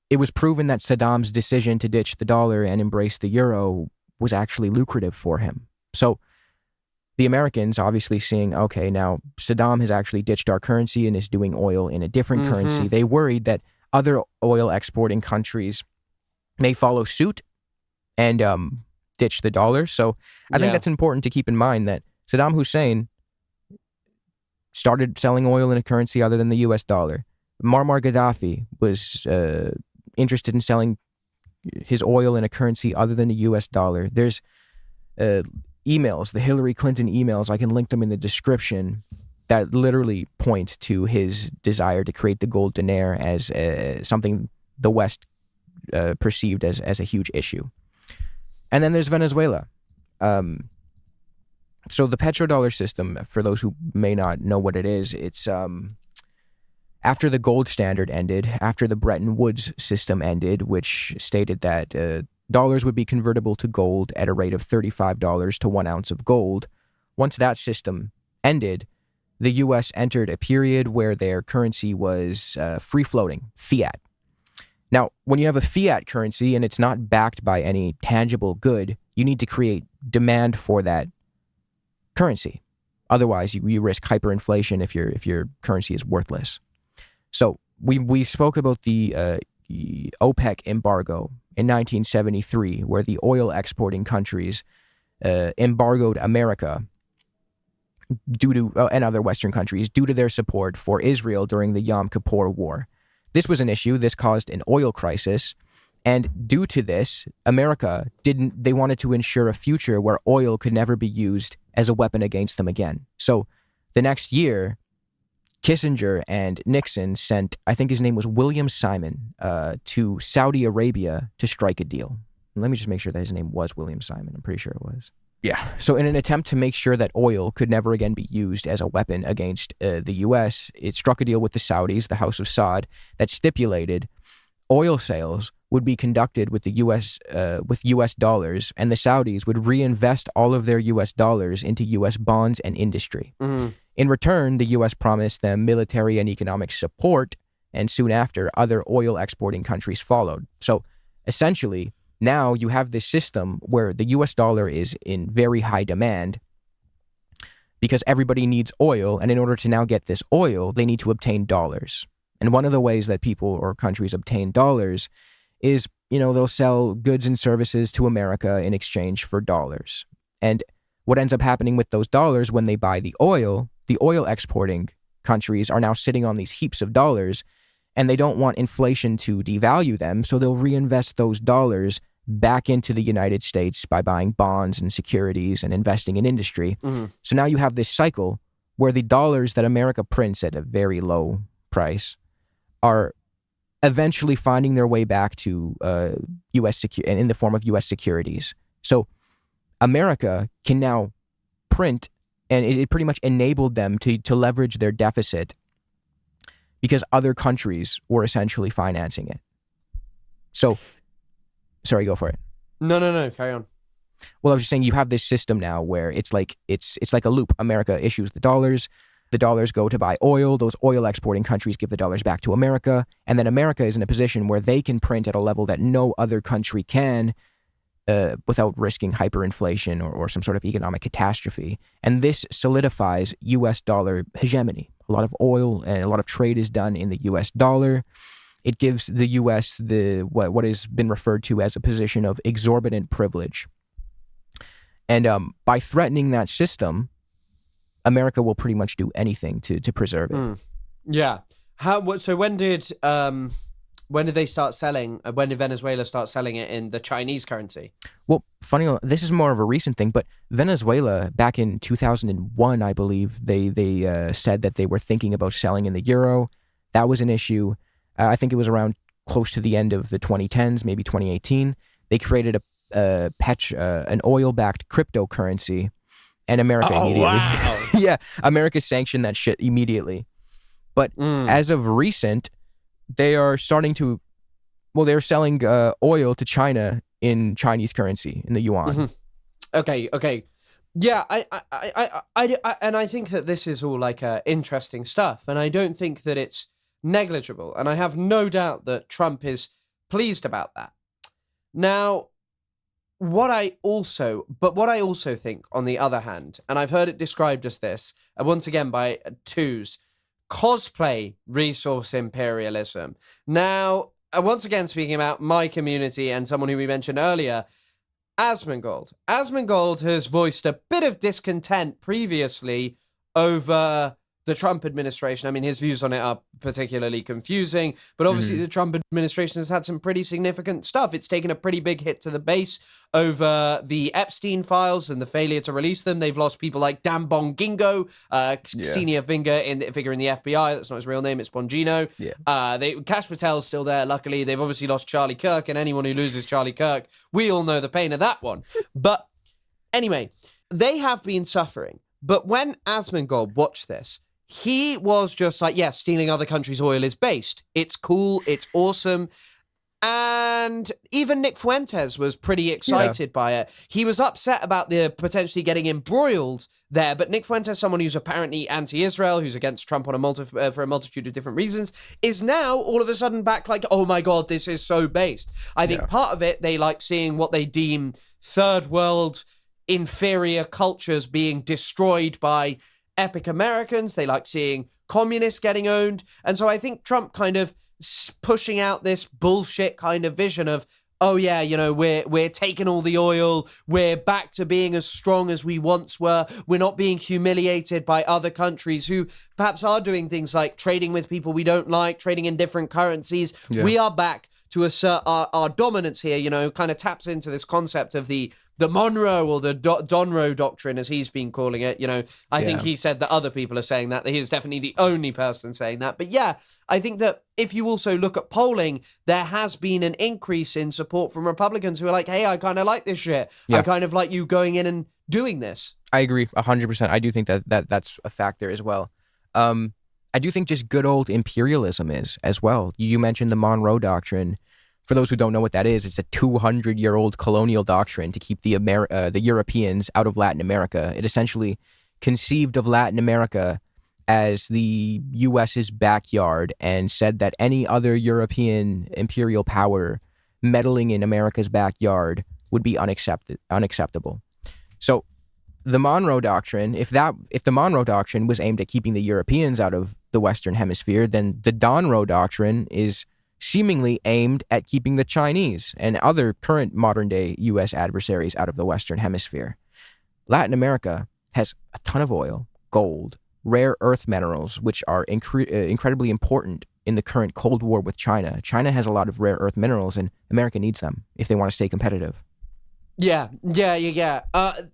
it was proven that Saddam's decision to ditch the dollar and embrace the euro was actually lucrative for him. So the Americans obviously seeing, okay, now Saddam has actually ditched our currency and is doing oil in a different currency. They worried that other oil exporting countries may follow suit and ditch the dollar. So I think that's important to keep in mind that Saddam Hussein started selling oil in a currency other than the US dollar. Muammar Gaddafi was interested in selling his oil in a currency other than the US dollar. There's emails, the Hillary Clinton emails, I can link them in the description, that literally point to his desire to create the gold dinar as something the West perceived as a huge issue. And then there's Venezuela. So the petrodollar system, for those who may not know what it is, it's after the gold standard ended, after the Bretton Woods system ended, which stated that dollars would be convertible to gold at a rate of $35 to 1 ounce of gold. Once that system ended, the U.S. entered a period where their currency was free-floating, fiat. Now, when you have a fiat currency and it's not backed by any tangible good, you need to create demand for that currency. Otherwise, you risk hyperinflation if your currency is worthless. So we spoke about the OPEC embargo in 1973, where the oil exporting countries embargoed America and other Western countries due to their support for Israel during the Yom Kippur War. This was an issue. This caused an oil crisis, And due to this, America they wanted to ensure a future where oil could never be used as a weapon against them again. So the next year, Kissinger and Nixon sent, I think his name was William Simon, to Saudi Arabia to strike a deal. Let me just make sure that his name was William Simon. I'm pretty sure it was. Yeah. So in an attempt to make sure that oil could never again be used as a weapon against the U.S., it struck a deal with the Saudis, the House of Saud, that stipulated oil sales would be conducted with the U.S. With U.S. dollars, and the Saudis would reinvest all of their U.S. dollars into U.S. bonds and industry. Mm-hmm. In return, the U.S. promised them military and economic support, and soon after, other oil exporting countries followed. So essentially, now you have this system where the U.S. dollar is in very high demand because everybody needs oil, and in order to now get this oil, they need to obtain dollars. And one of the ways that people or countries obtain dollars is, they'll sell goods and services to America in exchange for dollars. And what ends up happening with those dollars when they buy the oil exporting countries are now sitting on these heaps of dollars, and they don't want inflation to devalue them, so they'll reinvest those dollars back into the United States by buying bonds and securities and investing in industry. Mm-hmm. So now you have this cycle where the dollars that America prints at a very low price are eventually finding their way back to U.S. in the form of U.S. securities. So America can now print, and it pretty much enabled them to leverage their deficit because other countries were essentially financing it. So, sorry, go for it. No, carry on. Well, I was just saying you have this system now where it's like a loop. America issues the dollars go to buy oil, those oil exporting countries give the dollars back to America, and then America is in a position where they can print at a level that no other country can without risking hyperinflation or some sort of economic catastrophe. And this solidifies U.S. dollar hegemony. A lot of oil and a lot of trade is done in the U.S. dollar. It gives the U.S. what has been referred to as a position of exorbitant privilege. And by threatening that system, America will pretty much do anything to preserve it. Yeah. So when did they start selling? When did Venezuela start selling it in the Chinese currency? Well, funny, this is more of a recent thing, but Venezuela back in 2001, I believe, they said that they were thinking about selling in the euro. That was an issue. I think it was around close to the end of the 2010s, maybe 2018. They created an oil-backed cryptocurrency. And America immediately. Wow. Yeah, America sanctioned that shit immediately. But as of recent, they are starting to, they're selling oil to China in Chinese currency, in the yuan. Mm-hmm. Okay. Yeah, I think that this is all like interesting stuff, and I don't think that it's negligible, and I have no doubt that Trump is pleased about that. Now, what I also think, on the other hand, and I've heard it described as this, once again by twos, cosplay resource imperialism. Now, once again, speaking about my community and someone who we mentioned earlier, Asmongold. Asmongold has voiced a bit of discontent previously over the Trump administration. I mean, his views on it are particularly confusing, but obviously the Trump administration has had some pretty significant stuff. It's taken a pretty big hit to the base over the Epstein files and the failure to release them. They've lost people like Dan Bongino, senior figure in the FBI. That's not his real name, it's Bongino. Yeah. Kash Patel's still there, luckily. They've obviously lost Charlie Kirk, and anyone who loses Charlie Kirk, we all know the pain of that one. But anyway, they have been suffering. But when Asmongold watched this, he was just like, yes, stealing other countries' oil is based. It's cool. It's awesome. And even Nick Fuentes was pretty excited by it. He was upset about the potentially getting embroiled there. But Nick Fuentes, someone who's apparently anti-Israel, who's against Trump on for a multitude of different reasons, is now all of a sudden back like, oh my God, this is so based. I think part of it, they like seeing what they deem third world inferior cultures being destroyed by epic Americans. They like seeing communists getting owned. And so I think Trump kind of pushing out this bullshit kind of vision of, oh yeah, we're taking all the oil. We're back to being as strong as we once were. We're not being humiliated by other countries who perhaps are doing things like trading with people we don't like, trading in different currencies. Yeah. We are back to assert our dominance here, you know, kind of taps into this concept of the Monroe or the Donroe Doctrine, as he's been calling it. You know, I think he said that other people are saying that he's definitely the only person saying that. But yeah, I think that if you also look at polling, there has been an increase in support from Republicans who are like, hey, I kind of like this shit. I kind of like you going in and doing this. I agree 100%. I do think that's a factor as well. I do think just good old imperialism is as well. You mentioned the Monroe Doctrine. For those who don't know what that is, it's a 200-year-old colonial doctrine to keep the Europeans out of Latin America. It essentially conceived of Latin America as the U.S.'s backyard and said that any other European imperial power meddling in America's backyard would be unacceptable. So the Monroe Doctrine, if the Monroe Doctrine was aimed at keeping the Europeans out of the Western Hemisphere, then the Donroe Doctrine is seemingly aimed at keeping the Chinese and other current modern-day U.S. adversaries out of the Western Hemisphere. Latin America has a ton of oil, gold, rare earth minerals, which are incredibly important in the current Cold War with China. China has a lot of rare earth minerals, and America needs them if they want to stay competitive. Yeah.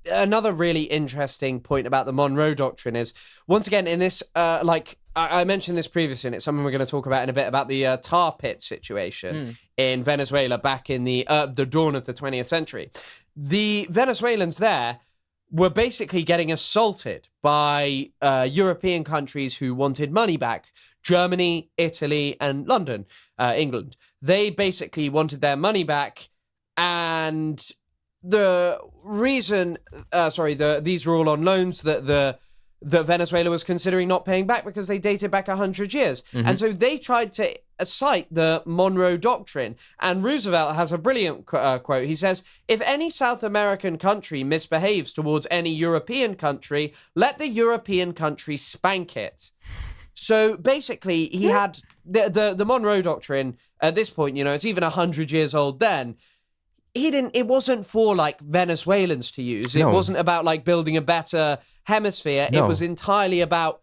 Another really interesting point about the Monroe Doctrine is, once again, in this, I mentioned this previously, and it's something we're going to talk about in a bit, about the tar pit situation in Venezuela back in the dawn of the 20th century. The Venezuelans there were basically getting assaulted by European countries who wanted money back. Germany, Italy, and London, England. They basically wanted their money back, and the reason, these were all on loans that Venezuela was considering not paying back because they dated back 100 years. And so they tried to cite the Monroe Doctrine. And Roosevelt has a brilliant quote. He says, if any South American country misbehaves towards any European country, let the European country spank it. So basically, he had the Monroe Doctrine at this point, you know, it's even 100 years old then. It wasn't for like Venezuelans to use. It wasn't about like building a better hemisphere. It was entirely about,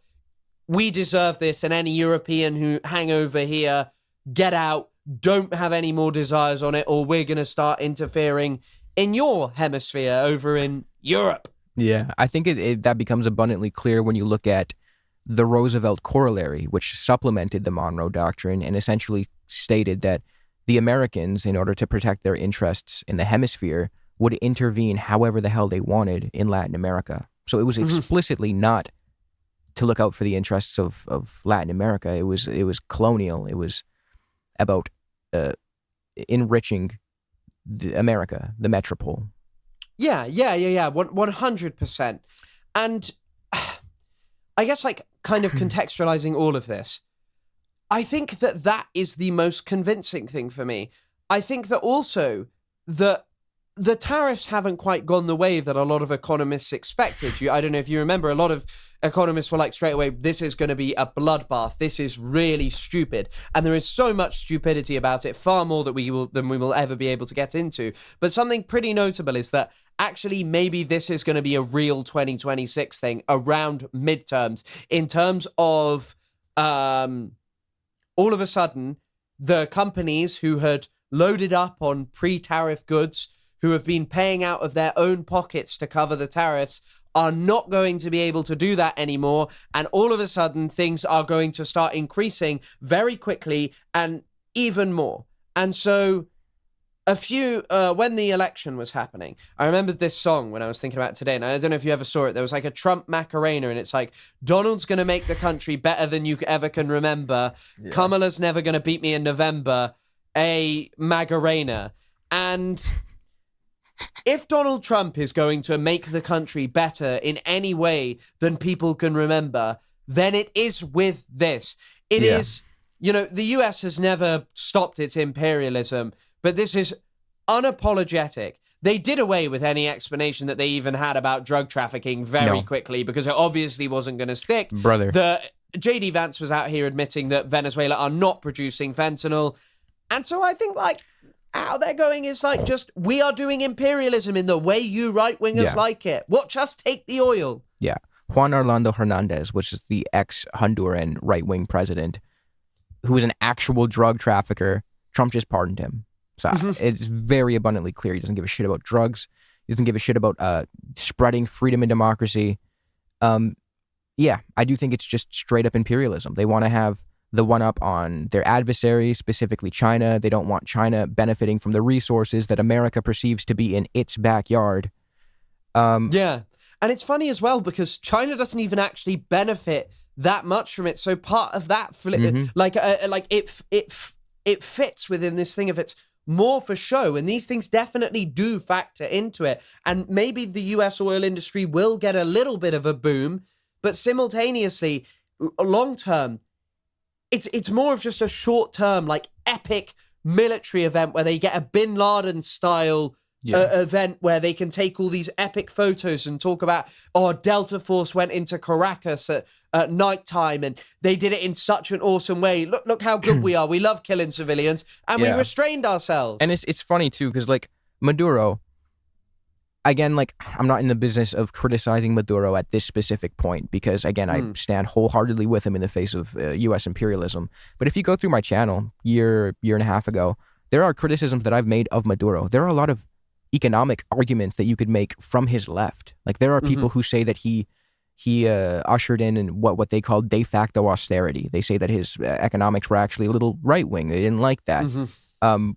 we deserve this, and any European who hang over here, get out, don't have any more desires on it, or we're going to start interfering in your hemisphere over in Europe. Yeah, I think that becomes abundantly clear when you look at the Roosevelt Corollary, which supplemented the Monroe Doctrine and essentially stated that the Americans, in order to protect their interests in the hemisphere, would intervene however the hell they wanted in Latin America. So it was explicitly not to look out for the interests of Latin America. It was colonial. It was about enriching America, the metropole. Yeah, 100%. And I guess, like, kind of contextualizing all of this, I think that is the most convincing thing for me. I think that also that the tariffs haven't quite gone the way that a lot of economists expected. I don't know if you remember, a lot of economists were like, straight away, this is going to be a bloodbath. This is really stupid. And there is so much stupidity about it, far more than we will ever be able to get into. But something pretty notable is that actually maybe this is going to be a real 2026 thing around midterms, in terms of all of a sudden, the companies who had loaded up on pre-tariff goods, who have been paying out of their own pockets to cover the tariffs, are not going to be able to do that anymore. And all of a sudden, things are going to start increasing very quickly and even more. And so when the election was happening, I remembered this song when I was thinking about it today, and I don't know if you ever saw it. There was like a Trump Macarena, and it's like, Donald's going to make the country better than you ever can remember. Yeah. Kamala's never going to beat me in November. A Macarena. And if Donald Trump is going to make the country better in any way than people can remember, then it is with this. It is, you know, the US has never stopped its imperialism, but this is unapologetic. They did away with any explanation that they even had about drug trafficking very quickly, because it obviously wasn't going to stick. Brother. J.D. Vance was out here admitting that Venezuela are not producing fentanyl. And so I think, like, how they're going is like, just, we are doing imperialism in the way you right-wingers like it. Watch us take the oil. Yeah. Juan Orlando Hernandez, which is the ex-Honduran right-wing president, who is an actual drug trafficker, Trump just pardoned him. So it's very abundantly clear he doesn't give a shit about drugs. He doesn't give a shit about spreading freedom and democracy. Yeah, I do think it's just straight up imperialism. They want to have the one-up on their adversaries, specifically China. They don't want China benefiting from the resources that America perceives to be in its backyard. Yeah, and it's funny as well because China doesn't even actually benefit that much from it. So part of that, it fits within this thing of it's more for show, and these things definitely do factor into it. And maybe the US oil industry will get a little bit of a boom, but simultaneously, long term, it's more of just a short term, like epic military event where they get a Bin Laden style event where they can take all these epic photos and talk about, Delta Force went into Caracas at nighttime and they did it in such an awesome way. Look how good we are. We love killing civilians and we restrained ourselves. And it's funny too, because like Maduro, again, like I'm not in the business of criticizing Maduro at this specific point because, again, I stand wholeheartedly with him in the face of U.S. imperialism. But if you go through my channel year and a half ago, there are criticisms that I've made of Maduro. There are a lot of economic arguments that you could make from his left. Like there are people who say that he ushered in what they call de facto austerity. They say that his economics were actually a little right-wing. They didn't like that.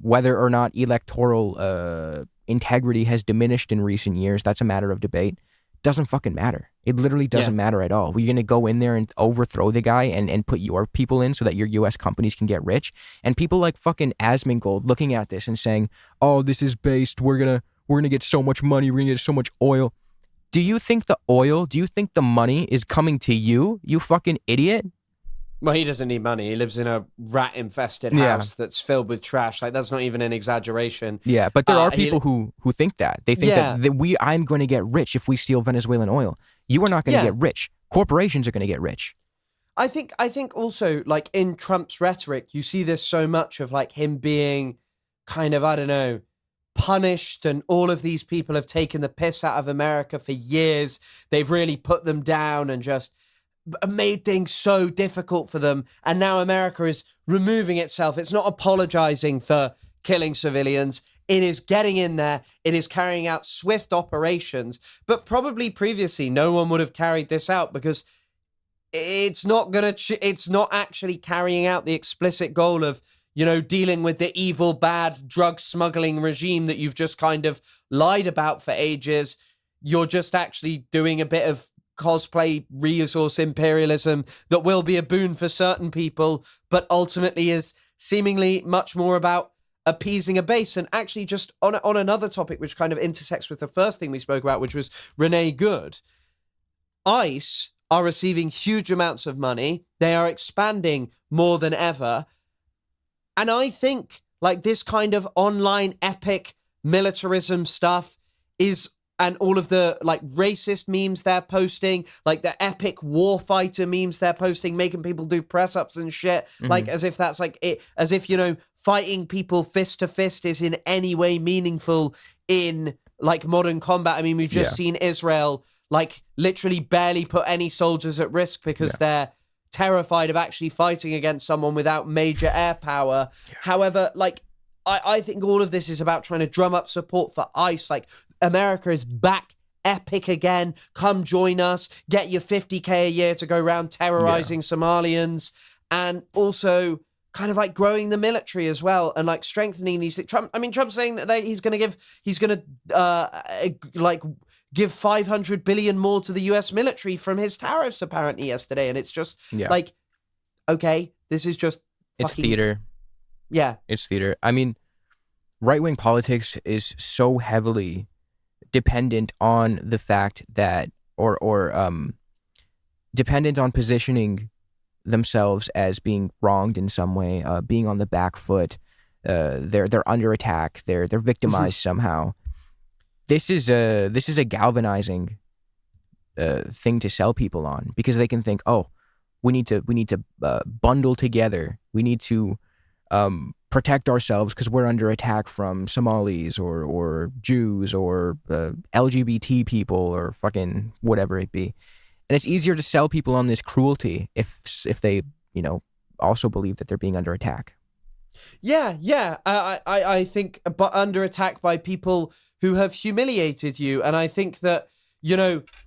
Whether or not electoral integrity has diminished in recent years, that's a matter of debate. Doesn't fucking matter. It literally doesn't matter at all. We're going to go in there and overthrow the guy and put your people in so that your U.S. companies can get rich. And people like fucking Asmongold looking at this and saying, oh, this is based. We're gonna get so much money. We're going to get so much oil. Do you think the money is coming to you, you fucking idiot? Well, he doesn't need money. He lives in a rat-infested house that's filled with trash. Like, that's not even an exaggeration. Yeah, but there are people who think that. They think that I'm going to get rich if we steal Venezuelan oil. You are not going to get rich. Corporations are going to get rich. I think also, like, in Trump's rhetoric, you see this so much of, like, him being kind of, I don't know, punished, and all of these people have taken the piss out of America for years. They've really put them down and just made things so difficult for them, and now America is removing itself. It's not apologizing for killing civilians. It is getting in there. It is carrying out swift operations, but probably previously no one would have carried this out because it's not actually carrying out the explicit goal of, you know, dealing with the evil, bad drug smuggling regime that you've just kind of lied about for ages. You're just actually doing a bit of cosplay resource imperialism that will be a boon for certain people, but ultimately is seemingly much more about appeasing a base. And actually, just on another topic which kind of intersects with the first thing we spoke about, which was Renee Good, ICE are receiving huge amounts of money. They are expanding more than ever. And I think like this kind of online epic militarism stuff is, and all of the like racist memes they're posting, like the epic warfighter memes they're posting, making people do press ups and shit, like as if that's like it, as if, you know, fighting people fist to fist is in any way meaningful in like modern combat. I mean, we've just seen Israel like literally barely put any soldiers at risk because they're terrified of actually fighting against someone without major air power. However, like I think all of this is about trying to drum up support for ICE. Like, America is back epic again. Come join us. Get your $50K a year to go around terrorizing Somalians, and also kind of like growing the military as well, and like strengthening these. Trump's saying that he's going to give $500 billion more to the U.S. military from his tariffs apparently yesterday, and it's just like, okay, this is just it's theater. Yeah, it's theater. I mean, right-wing politics is so heavily dependent on the fact that, or dependent on positioning themselves as being wronged in some way, being on the back foot. They're under attack. They're victimized somehow. This is a galvanizing thing to sell people on, because they can think, oh, we need to bundle together. We need to protect ourselves because we're under attack from Somalis or Jews or LGBT people or fucking whatever it be. And it's easier to sell people on this cruelty if they, you know, also believe that they're being under attack. Yeah. I think, but under attack by people who have humiliated you. And I think that,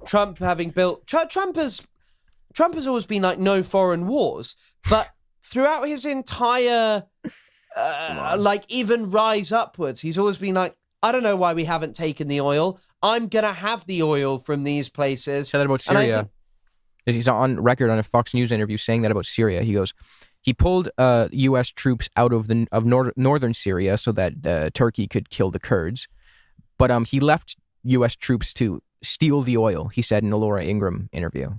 Trump having built... Trump has always been like, no foreign wars. But throughout his entire, even rise upwards, he's always been like, I don't know why we haven't taken the oil. I'm going to have the oil from these places. Said that about Syria. He's on record on a Fox News interview saying that about Syria. He goes, he pulled U.S. troops out of northern Syria so that Turkey could kill the Kurds. But he left U.S. troops to steal the oil, he said in a Laura Ingraham interview.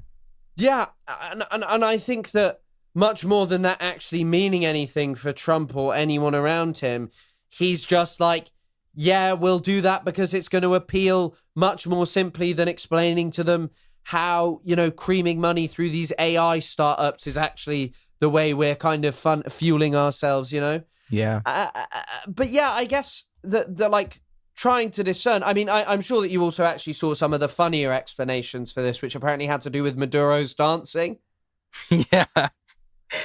Yeah, and I think that much more than that actually meaning anything for Trump or anyone around him, he's just like, yeah, we'll do that because it's going to appeal much more simply than explaining to them how, creaming money through these AI startups is actually the way we're kind of fueling ourselves, Yeah. But yeah, I guess the like trying to discern. I mean, I'm sure that you also actually saw some of the funnier explanations for this, which apparently had to do with Maduro's dancing. Yeah.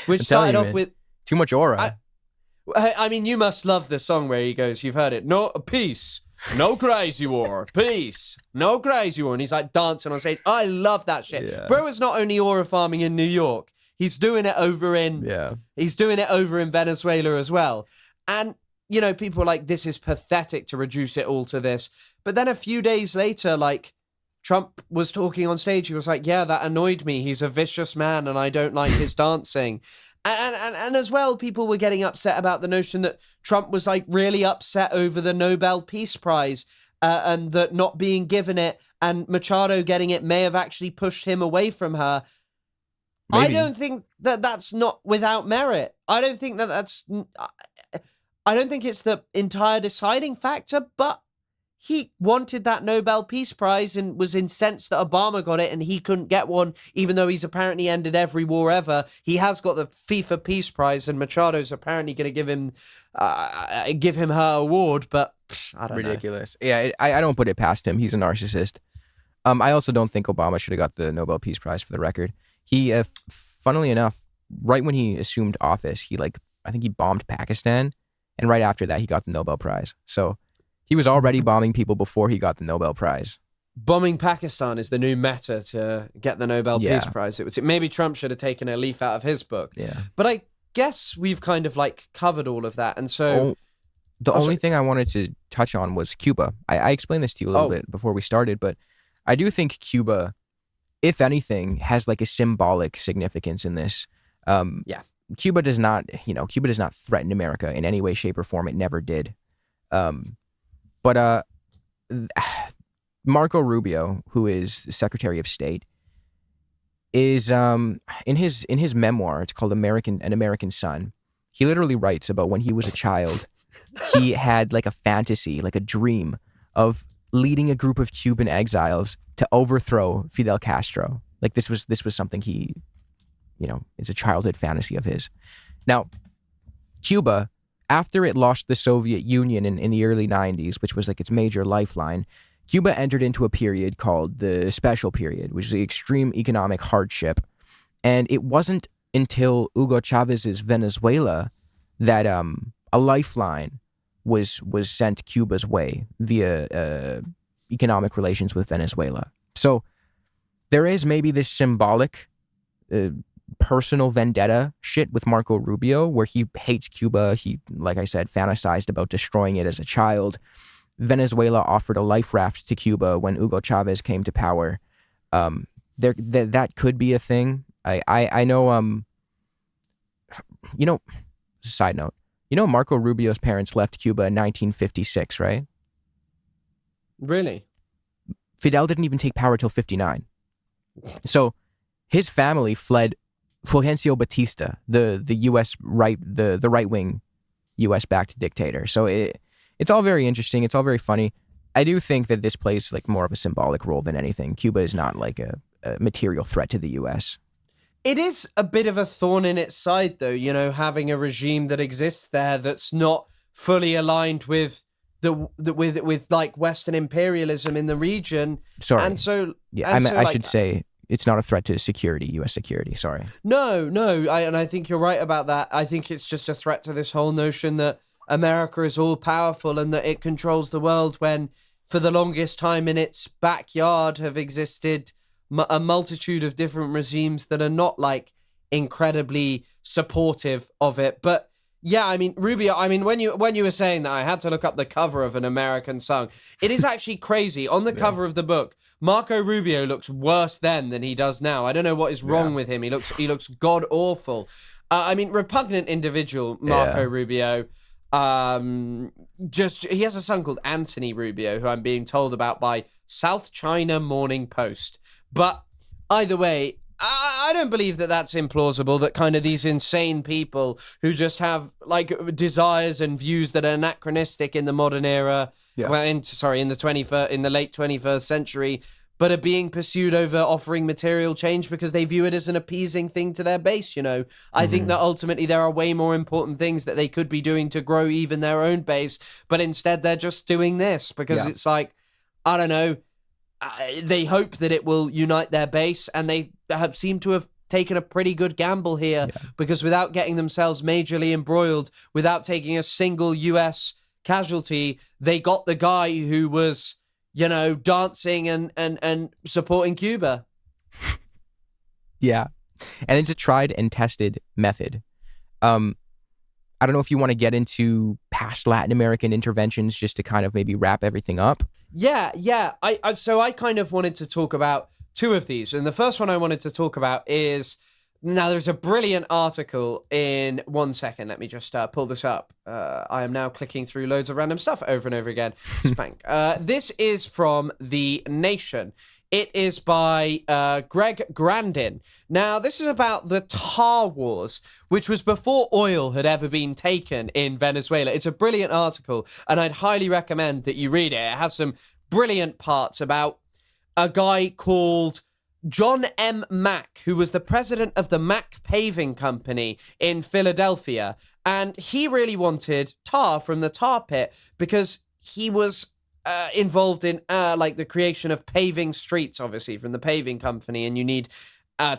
Which started off with... Too much aura. I mean, you must love the song where he goes, you've heard it, no, peace, no crazy war, peace, no crazy war. And he's like dancing on stage. I love that shit. Yeah. Bro is not only aura farming in New York, he's doing it over in Venezuela as well. And, people are like, this is pathetic to reduce it all to this. But then a few days later, like, Trump was talking on stage. He was like, yeah, that annoyed me. He's a vicious man and I don't like his dancing. And as well, people were getting upset about the notion that Trump was like really upset over the Nobel Peace Prize and that not being given it and Machado getting it may have actually pushed him away from her. Maybe. I don't think that that's not without merit. I don't think it's the entire deciding factor, but he wanted that Nobel Peace Prize and was incensed that Obama got it and he couldn't get one, even though he's apparently ended every war ever. He has got the FIFA Peace Prize and Machado's apparently going to give him her award, but I don't know. Ridiculous. Yeah, I don't put it past him. He's a narcissist. I also don't think Obama should have got the Nobel Peace Prize, for the record. He, funnily enough, right when he assumed office, I think he bombed Pakistan, and right after that, he got the Nobel Prize. So he was already bombing people before he got the Nobel Prize. Bombing Pakistan is the new meta to get the Nobel Peace Prize. Maybe Trump should have taken a leaf out of his book. Yeah. But I guess we've kind of covered all of that. And so... The only thing I wanted to touch on was Cuba. I explained this to you a little bit before we started, but I do think Cuba, if anything, has a symbolic significance in this. Cuba does not threaten America in any way, shape, or form. It never did. But Marco Rubio, who is the Secretary of State, is in his memoir. It's called An American Son. He literally writes about when he was a child. He had a fantasy, a dream of leading a group of Cuban exiles to overthrow Fidel Castro. This was something he, is a childhood fantasy of his. Now, Cuba, after it lost the Soviet Union in the early 90s, which was its major lifeline, Cuba entered into a period called the Special Period, which is the extreme economic hardship. And it wasn't until Hugo Chávez's Venezuela that a lifeline was sent Cuba's way via economic relations with Venezuela. So there is maybe this symbolic personal vendetta shit with Marco Rubio, where he hates Cuba. He, like I said, fantasized about destroying it as a child. Venezuela offered a life raft to Cuba when Hugo Chávez came to power. That could be a thing. I know, side note, Marco Rubio's parents left Cuba in 1956, right? Really? Fidel didn't even take power till 59. So his family fled Fulgencio Batista, the U.S. the right-wing U.S.-backed dictator. So it's all very interesting. It's all very funny. I do think that this plays more of a symbolic role than anything. Cuba is not a material threat to the U.S. It is a bit of a thorn in its side, though, having a regime that exists there that's not fully aligned with with Western imperialism in the region. Sorry. And so, yeah, I should say it's not a threat to security, U.S. security. Sorry. No, and I think you're right about that. I think it's just a threat to this whole notion that America is all powerful and that it controls the world, when for the longest time in its backyard have existed a multitude of different regimes that are not like incredibly supportive of it. But yeah, I mean, Rubio, I mean, when you were saying that, I had to look up the cover of An American Song. It is actually crazy. On the cover of the book, Marco Rubio looks worse then than he does now. I don't know what is wrong with him. He looks god awful. I mean, repugnant individual, Marco Rubio. He has a son called Anthony Rubio, who I'm being told about by South China Morning Post. But either way, I don't believe that that's implausible, that kind of these insane people who just have like desires and views that are anachronistic in the modern era, in the late 21st century, but are being pursued over offering material change because they view it as an appeasing thing to their base, you know. I think that ultimately there are way more important things that they could be doing to grow even their own base, but instead they're just doing this because it's like, I don't know, they hope that it will unite their base, and they have seemed to have taken a pretty good gamble here because without getting themselves majorly embroiled, without taking a single US casualty, they got the guy who was, you know, dancing and supporting Cuba. Yeah. And it's a tried and tested method. I don't know if you want to get into past Latin American interventions just to kind of maybe wrap everything up. Yeah. So I kind of wanted to talk about two of these. And the first one I wanted to talk about is, now there's a brilliant article in, one second, let me just pull this up. I am now clicking through loads of random stuff over and over again. Spank. This is from The Nation. It is by Greg Grandin. Now, this is about the tar wars, which was before oil had ever been taken in Venezuela. It's a brilliant article, and I'd highly recommend that you read it. It has some brilliant parts about a guy called John M. Mack, who was the president of the Mack Paving Company in Philadelphia. And he really wanted tar from the tar pit because he was involved in like the creation of paving streets, obviously, from the paving company, and you need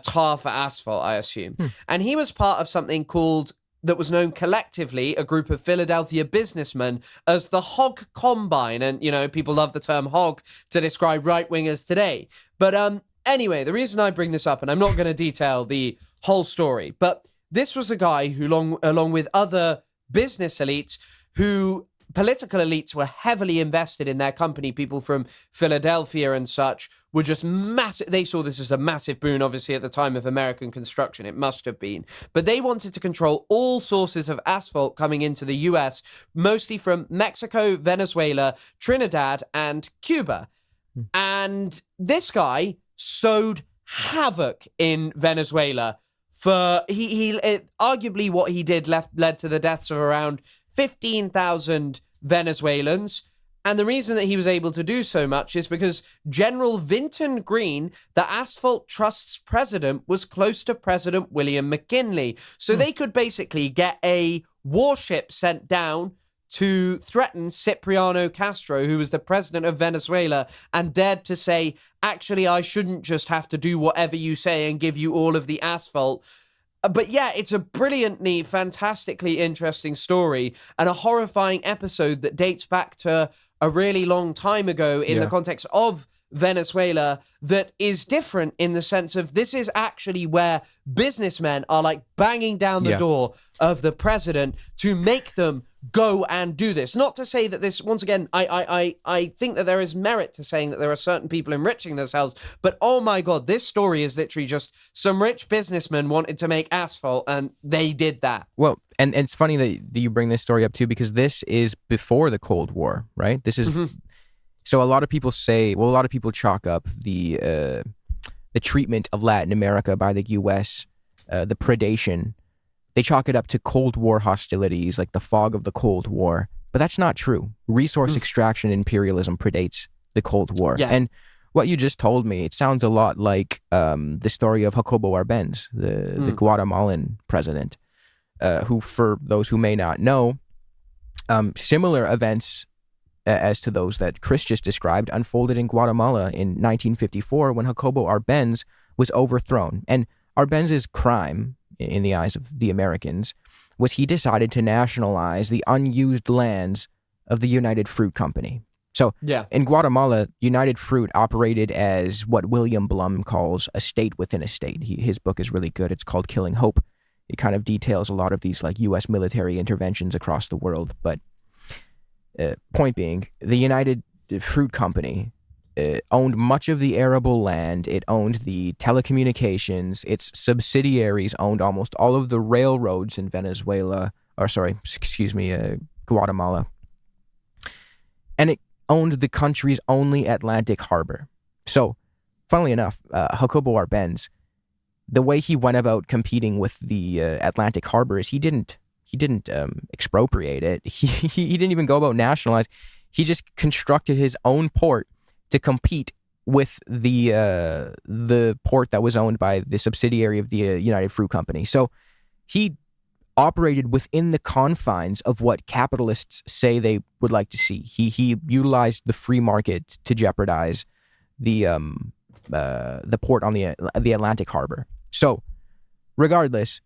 tar for asphalt, I assume. And he was part of something called, that was known collectively, a group of Philadelphia businessmen, as the Hog Combine. And, you know, people love the term hog to describe right-wingers today. But anyway, the reason I bring this up, and I'm not going to detail the whole story, but this was a guy who, along with other business elites, who political elites were heavily invested in their company. People from Philadelphia and such were just massive. They saw this as a massive boon, obviously, at the time of American construction. It must have been. But they wanted to control all sources of asphalt coming into the US, mostly from Mexico, Venezuela, Trinidad, and Cuba. And this guy sowed havoc in Venezuela. For he arguably what he did led to the deaths of around 15,000 Venezuelans. And the reason that he was able to do so much is because General Vinton Green, the Asphalt Trust's president, was close to President William McKinley. So they could basically get a warship sent down to threaten Cipriano Castro, who was the president of Venezuela, and dared to say, actually, I shouldn't just have to do whatever you say and give you all of the asphalt. But yeah, it's a brilliantly, fantastically interesting story, and a horrifying episode that dates back to a really long time ago in the context of Venezuela, that is different in the sense of this is actually where businessmen are like banging down the door of the to make them go and do this. Not to say that this, once again, I think that there is merit to saying that there are certain people enriching themselves, but oh my God, this story is literally just some rich businessmen wanted to make asphalt and they did that. Well, and it's funny that you bring this story up too, because this is before the Cold War, right? This is... So a lot of people say, well, a lot of people chalk up the treatment of Latin America by the U.S., the predation. They chalk it up to Cold War hostilities, like the fog of the Cold War. But that's not true. Resource extraction imperialism predates the Cold War. Yeah. And what you just told me, it sounds a lot like the story of Jacobo Arbenz, the Guatemalan president, who, for those who may not know, similar events as to those that Chris just described unfolded in Guatemala in 1954 when Jacobo Arbenz was overthrown. And Arbenz's crime, in the eyes of the Americans, was he decided to nationalize the unused lands of the United Fruit Company. So in Guatemala, United Fruit operated as what William Blum calls a state within a state. His book is really good. It's called Killing Hope. It kind of details a lot of these like U.S. military interventions across the world. But point being, the United Fruit Company owned much of the arable land. It owned the telecommunications. Its subsidiaries owned almost all of the railroads in Guatemala. And it owned the country's only Atlantic harbor. So, funnily enough, Jacobo Arbenz, the way he went about competing with the Atlantic harbor is he didn't expropriate it. He didn't even go about nationalize. He just constructed his own port to compete with the port that was owned by the subsidiary of the United Fruit Company. So he operated within the confines of what capitalists say they would like to see. He utilized the free market to jeopardize the port on the Atlantic harbor. So, regardless,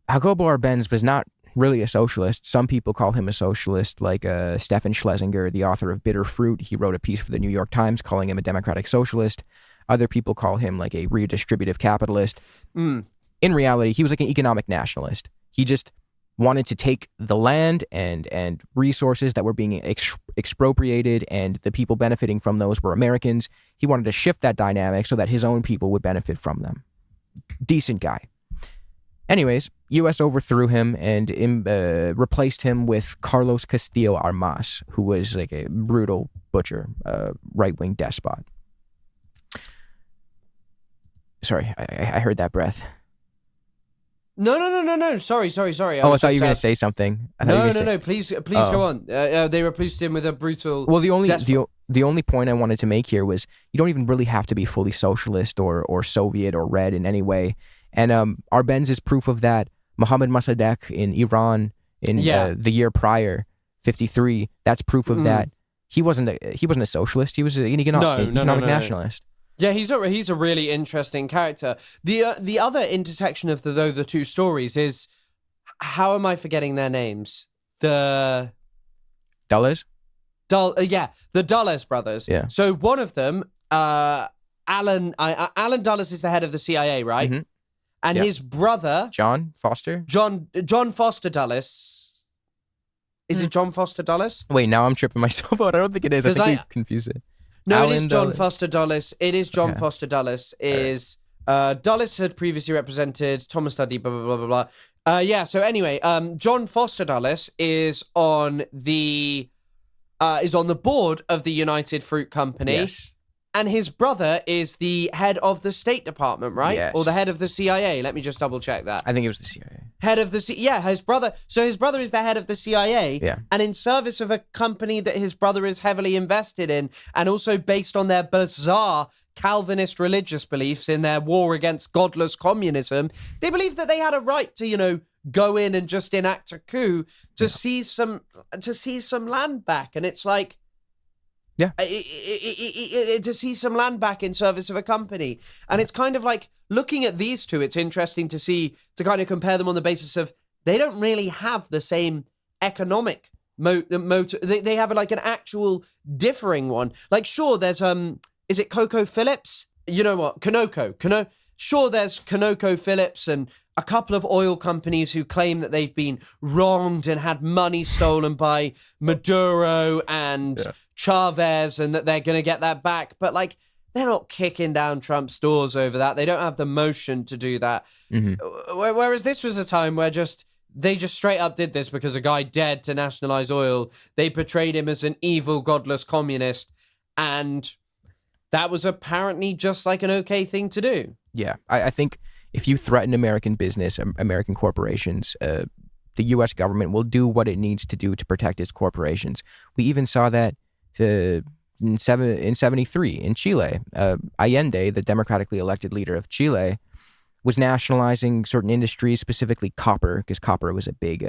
Jacobo Arbenz was not really a socialist. Some people call him a socialist, like Stefan Schlesinger, the author of Bitter Fruit. He wrote a piece for the New York Times calling him a democratic socialist. Other people call him like a redistributive capitalist. In reality, he was like an economic nationalist. He just wanted to take the land and resources that were being expropriated, and the people benefiting from those were Americans. He wanted to shift that dynamic so that his own people would benefit from them. Decent guy. Anyways, U.S. overthrew him and replaced him with Carlos Castillo Armas, who was like a brutal butcher, right-wing despot. Sorry, I heard that breath. No. Sorry. I thought you were going to say something. No. Please go on. They replaced him with a brutal. Well, the only point I wanted to make here was you don't even really have to be fully socialist or Soviet or red in any way. And Arbenz is proof of that. Mohammad Mossadegh in Iran in the year prior, 1953. That's proof of that. He wasn't a socialist. He was an economic nationalist. Yeah, he's a really interesting character. The other intersection of the two stories is, how am I forgetting their names? The Dulles? The Dulles brothers. Yeah. So one of them, Alan Dulles is the head of the CIA, right? Mm-hmm. And his brother, John Foster Dulles. Is it John Foster Dulles? Wait, now I'm tripping myself out. I don't think it is. I think we confuse it. No, it is John Foster Dulles. It is John Foster Dulles. Dulles had previously represented Thomas Dudley, blah, blah, blah, blah, blah. So anyway, John Foster Dulles is on the board of the United Fruit Company. Yes. And his brother is the head of the State Department, right? Yes. Or the head of the CIA. Let me just double check that. I think it was the CIA. Head of the his brother. So his brother is the head of the CIA. Yeah. And in service of a company that his brother is heavily invested in, and also based on their bizarre Calvinist religious beliefs in their war against godless communism, they believe that they had a right to, go in and just enact a coup to seize some land back. And it's like, to see some land back in service of a company. And it's kind of like, looking at these two, it's interesting to kind of compare them on the basis of they don't really have the same economic motive. They have like an actual differing one. Like, sure, there's, is it Coco Phillips? You know what? Conoco. Sure, there's Conoco Phillips and a couple of oil companies who claim that they've been wronged and had money stolen by Maduro and Chávez, and that they're going to get that back. But like, they're not kicking down Trump's doors over that. They don't have the motion to do that. Mm-hmm. Whereas this was a time where they just straight up did this because a guy dared to nationalize oil. They portrayed him as an evil, godless communist. And that was apparently just like an okay thing to do. Yeah, I think if you threaten American business, American corporations, the U.S. government will do what it needs to do to protect its corporations. We even saw that in 1973 in Chile. Allende, the democratically elected leader of Chile, was nationalizing certain industries, specifically copper, because copper was a big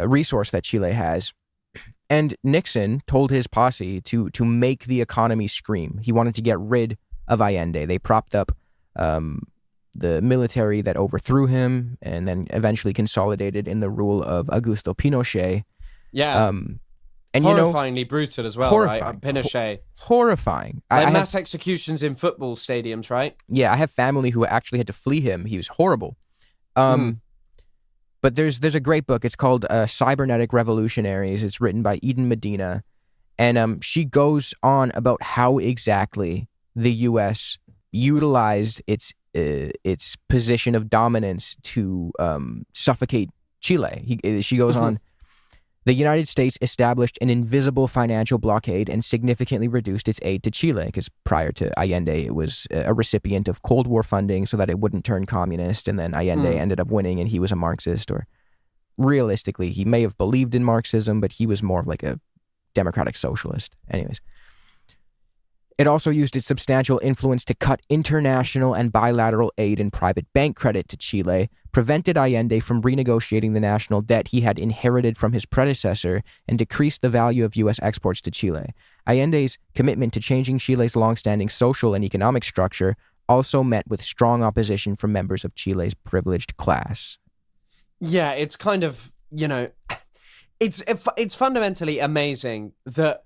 resource that Chile has. And Nixon told his posse to make the economy scream. He wanted to get rid of Allende. They propped up the military that overthrew him and then eventually consolidated in the rule of Augusto Pinochet. Yeah. And horrifyingly brutal as well, right? Pinochet. Horrifying. Like mass executions in football stadiums, right? Yeah, I have family who actually had to flee him. He was horrible. But there's a great book. It's called Cybernetic Revolutionaries. It's written by Eden Medina. And she goes on about how exactly the U.S. utilized its position of dominance to suffocate Chile. She goes on, the United States established an invisible financial blockade and significantly reduced its aid to Chile, because prior to Allende, it was a recipient of Cold War funding so that it wouldn't turn communist, and then Allende ended up winning and he was a Marxist, or realistically, he may have believed in Marxism, but he was more of like a democratic socialist. Anyways. It also used its substantial influence to cut international and bilateral aid and private bank credit to Chile, prevented Allende from renegotiating the national debt he had inherited from his predecessor, and decreased the value of U.S. exports to Chile. Allende's commitment to changing Chile's longstanding social and economic structure also met with strong opposition from members of Chile's privileged class. Yeah, it's kind of, it's fundamentally amazing that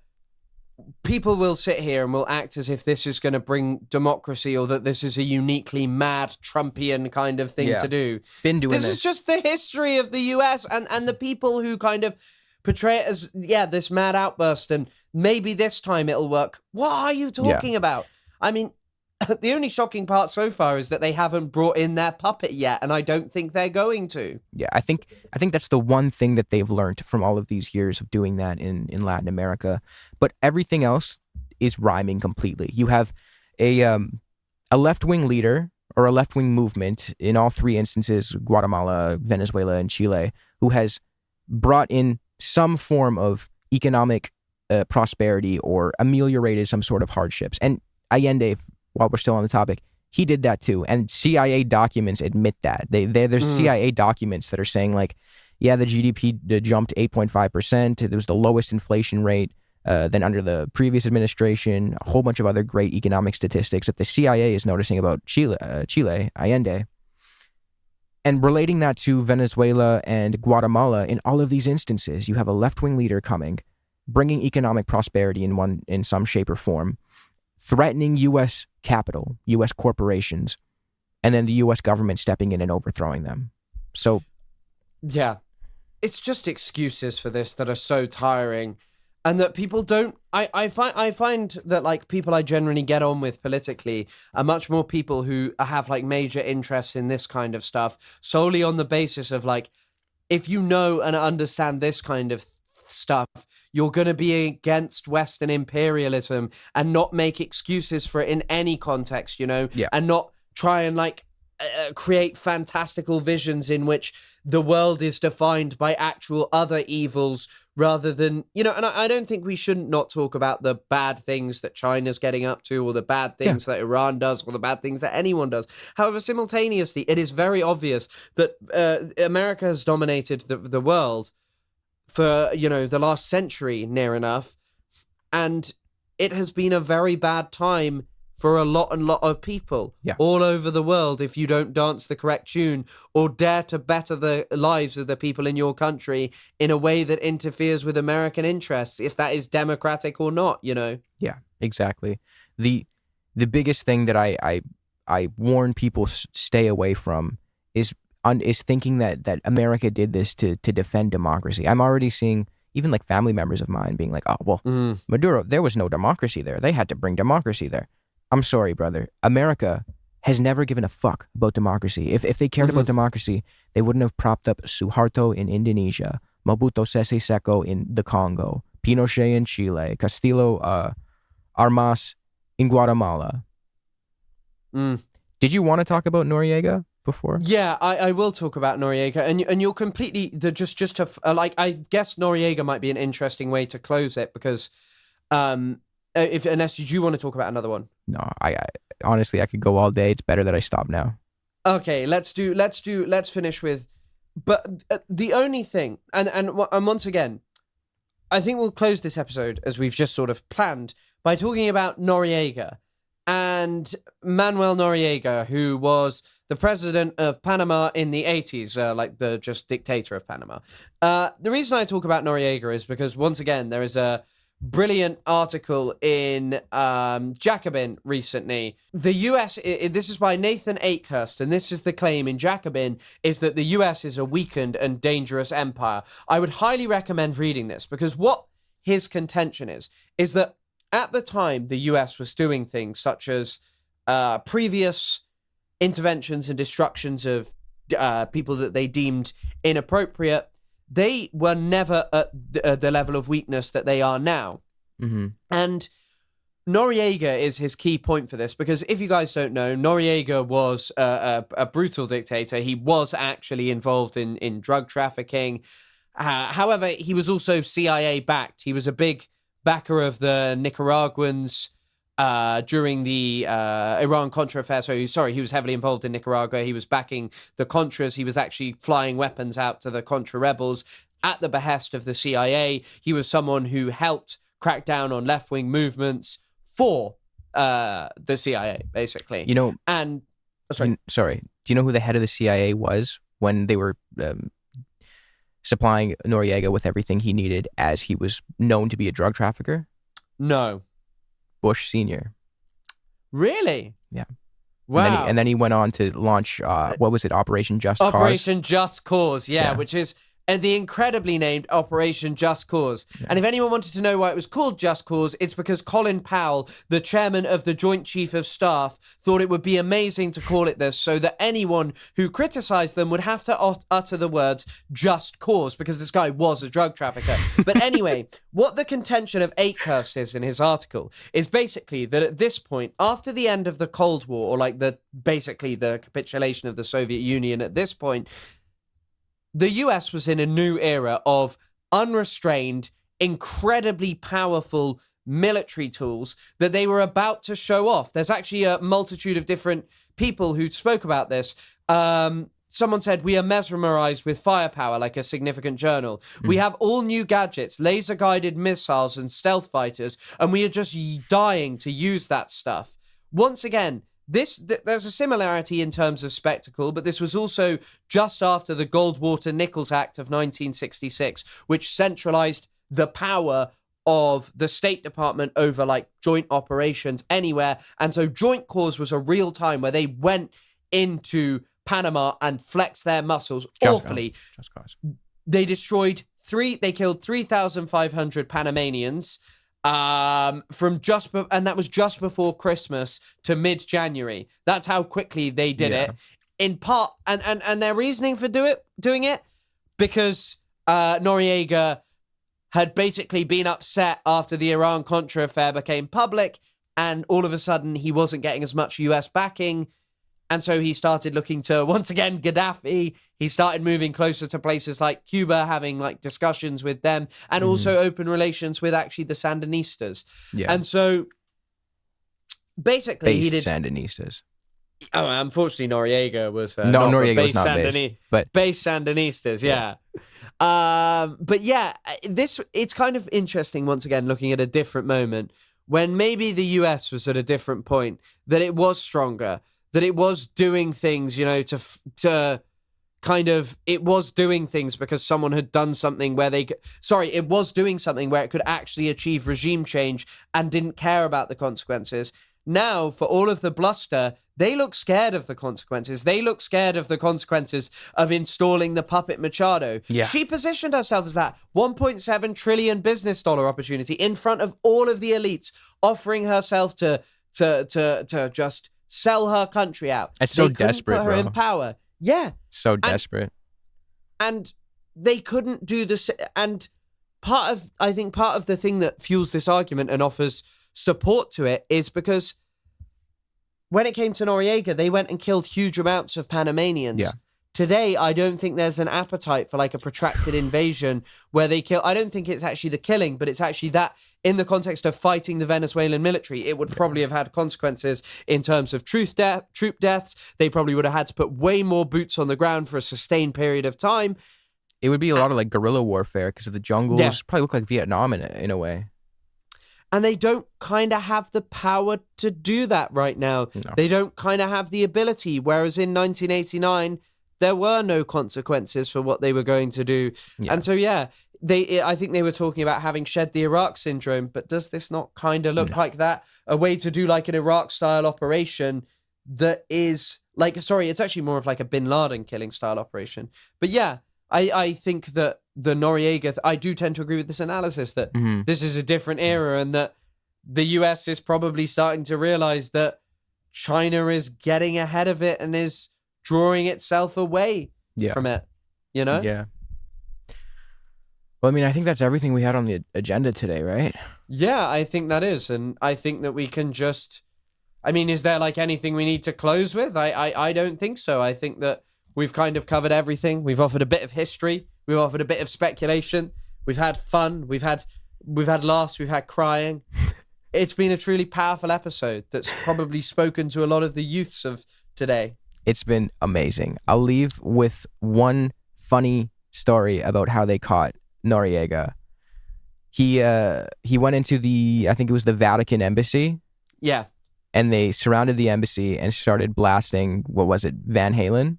people will sit here and will act as if this is going to bring democracy, or that this is a uniquely mad Trumpian kind of thing to do. Been doing this is just the history of the US and the people who kind of portray it as, this mad outburst, and maybe this time it'll work. What are you talking about? I mean, the only shocking part so far is that they haven't brought in their puppet yet, and I don't think they're going to. Yeah, I think that's the one thing that they've learned from all of these years of doing that in Latin America. But everything else is rhyming completely. You have a left-wing leader or a left-wing movement in all three instances, Guatemala, Venezuela, and Chile, who has brought in some form of economic prosperity or ameliorated some sort of hardships. And Allende, while we're still on the topic, he did that too. And CIA documents admit that. There's CIA documents that are saying the GDP jumped 8.5%. It was the lowest inflation rate than under the previous administration. A whole bunch of other great economic statistics that the CIA is noticing about Chile, Allende. And relating that to Venezuela and Guatemala, in all of these instances, you have a left-wing leader coming, bringing economic prosperity in some shape or form, threatening U.S. capital, U.S. corporations, and then the U.S. government stepping in and overthrowing them. So, yeah, it's just excuses for this that are so tiring, and that people don't. I find that people I generally get on with politically are much more people who have major interests in this kind of stuff solely on the basis of if you know and understand this kind of stuff, you're going to be against Western imperialism and not make excuses for it in any context, and not try and create fantastical visions in which the world is defined by actual other evils rather than, and I don't think we shouldn't not talk about the bad things that China's getting up to, or the bad things that Iran does, or the bad things that anyone does. However, simultaneously, it is very obvious that America has dominated the world for, the last century, near enough, and it has been a very bad time for a lot of people all over the world if you don't dance the correct tune or dare to better the lives of the people in your country in a way that interferes with American interests, if that is democratic or not, Yeah, exactly. The biggest thing that I warn people stay away from is thinking that America did this to defend democracy. I'm already seeing even family members of mine being Maduro, there was no democracy there. They had to bring democracy there. I'm sorry, brother. America has never given a fuck about democracy. If they cared about democracy, they wouldn't have propped up Suharto in Indonesia, Mobuto Sese Seko in the Congo, Pinochet in Chile, Castillo Armas in Guatemala. Did you want to talk about Noriega before? Yeah, I will talk about Noriega, and you're completely just to I guess Noriega might be an interesting way to close it, because unless did you want to talk about another one? No, I honestly I could go all day. It's better that I stop now. Okay, let's finish with. But the only thing, and once again, I think we'll close this episode, as we've just sort of planned, by talking about Noriega and Manuel Noriega, who was the president of Panama in the 80s, like the just dictator of Panama. The reason I talk about Noriega is because, once again, there is a brilliant article in Jacobin recently. The US, this is by Nathan Akehurst, and this is the claim in Jacobin, is that the US is a weakened and dangerous empire. I would highly recommend reading this, because what his contention is that at the time the US was doing things such as previous interventions and destructions of people that they deemed inappropriate, they were never at the level of weakness that they are now. Mm-hmm. And Noriega is his key point for this, because if you guys don't know, Noriega was a brutal dictator. He was actually involved in drug trafficking. However, he was also CIA-backed. He was a big backer of the Nicaraguans during the Iran-Contra affair. He was heavily involved in Nicaragua. He was backing the Contras. He was actually flying weapons out to the Contra rebels at the behest of the CIA. He was someone who helped crack down on left-wing movements for the CIA, basically. You know, and sorry. Do you know who the head of the CIA was when they were supplying Noriega with everything he needed, as he was known to be a drug trafficker? No. Bush Sr. Really? Yeah. Wow. And then he went on to launch, what was it, Operation Just Cause? Operation Just Cause, yeah, which is the incredibly named Operation Just Cause. Yeah. And if anyone wanted to know why it was called Just Cause, it's because Colin Powell, the chairman of the Joint Chief of Staff, thought it would be amazing to call it this, so that anyone who criticized them would have to utter the words Just Cause, because this guy was a drug trafficker. But anyway, what the contention of Akehurst is in his article is basically that at this point, after the end of the Cold War, or like basically the capitulation of the Soviet Union at this point, the US was in a new era of unrestrained, incredibly powerful military tools that they were about to show off. There's actually a multitude of different people who spoke about this. Someone said, "We are mesmerized with firepower," like a significant journal. We have all new gadgets, laser-guided missiles and stealth fighters, and we are just dying to use that stuff. Once again, there's a similarity in terms of spectacle, but this was also just after the Goldwater-Nichols Act of 1966, which centralized the power of the State Department over like joint operations anywhere. And so Joint Cause was a real time where they went into Panama and flexed their muscles awfully. Just Cause. They killed 3,500 Panamanians. And that was just before Christmas to mid-January. That's how quickly they did it. In part, and their reasoning for doing it, because Noriega had basically been upset after the Iran-Contra affair became public, and all of a sudden he wasn't getting as much US backing, and so he started looking to, once again, Gaddafi. He started moving closer to places like Cuba, having like discussions with them, and also open relations with actually the Sandinistas. Yeah. And so basically he did Sandinistas. Oh, unfortunately, Noriega was Noriega was not base Sandinistas. Yeah. But yeah, it's kind of interesting once again looking at a different moment when maybe the US was at a different point, that it was stronger, that it was doing things, to kind of, it was doing things because someone had done something where it was doing something where it could actually achieve regime change and didn't care about the consequences. Now, for all of the bluster, they look scared of the consequences. They look scared of the consequences of installing the puppet Machado. Yeah. She positioned herself as that $1.7 trillion business dollar opportunity in front of all of the elites, offering herself to just sell her country out. It's so desperate, put her bro. in power. Yeah. So desperate. And they couldn't do this. And I think part of the thing that fuels this argument and offers support to it is because when it came to Noriega, they went and killed huge amounts of Panamanians. Yeah. Today, I don't think there's an appetite for like a protracted invasion where they kill. I don't think it's actually the killing, but it's actually that in the context of fighting the Venezuelan military, it would probably have had consequences in terms of troop deaths. They probably would have had to put way more boots on the ground for a sustained period of time. It would be a lot of like guerrilla warfare because of the jungles. Yeah. Probably look like Vietnam in a way. And they don't kind of have the power to do that right now. No. They don't kind of have the ability. Whereas in 1989, there were no consequences for what they were going to do. Yeah. And so, yeah, I think they were talking about having shed the Iraq syndrome. But does this not kind of look like that? A way to do like an Iraq-style operation that is like, sorry, it's actually more of like a Bin Laden killing style operation. But yeah, I think that the Noriega, I do tend to agree with this analysis that this is a different era and that the US is probably starting to realize that China is getting ahead of it and is drawing itself away from it, you know? Yeah. Well, I mean, I think that's everything we had on the agenda today, right? Yeah, I think that is. And I think that we can just, I mean, is there like anything we need to close with? I don't think so. I think that we've kind of covered everything. We've offered a bit of history. We've offered a bit of speculation. We've had fun. We've had laughs. We've had crying. It's been a truly powerful episode that's probably spoken to a lot of the youths of today. It's been amazing. I'll leave with one funny story about how they caught Noriega. He went into I think it was the Vatican embassy. Yeah. And they surrounded the embassy and started blasting, what was it, Van Halen?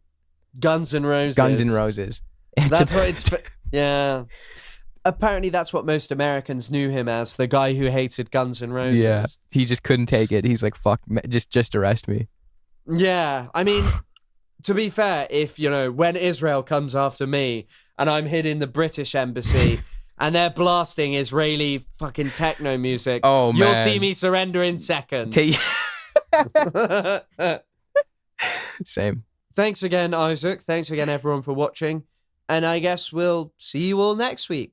Guns N' Roses. Guns N' Roses. That's what it's... Yeah. Apparently that's what most Americans knew him as, the guy who hated Guns N' Roses. Yeah. He just couldn't take it. He's like, fuck, just arrest me. Yeah. I mean, to be fair, if, you know, when Israel comes after me and I'm hitting the British embassy and they're blasting Israeli fucking techno music, oh, man, you'll see me surrender in seconds. Same. Thanks again, Isaac. Thanks again, everyone, for watching. And I guess we'll see you all next week.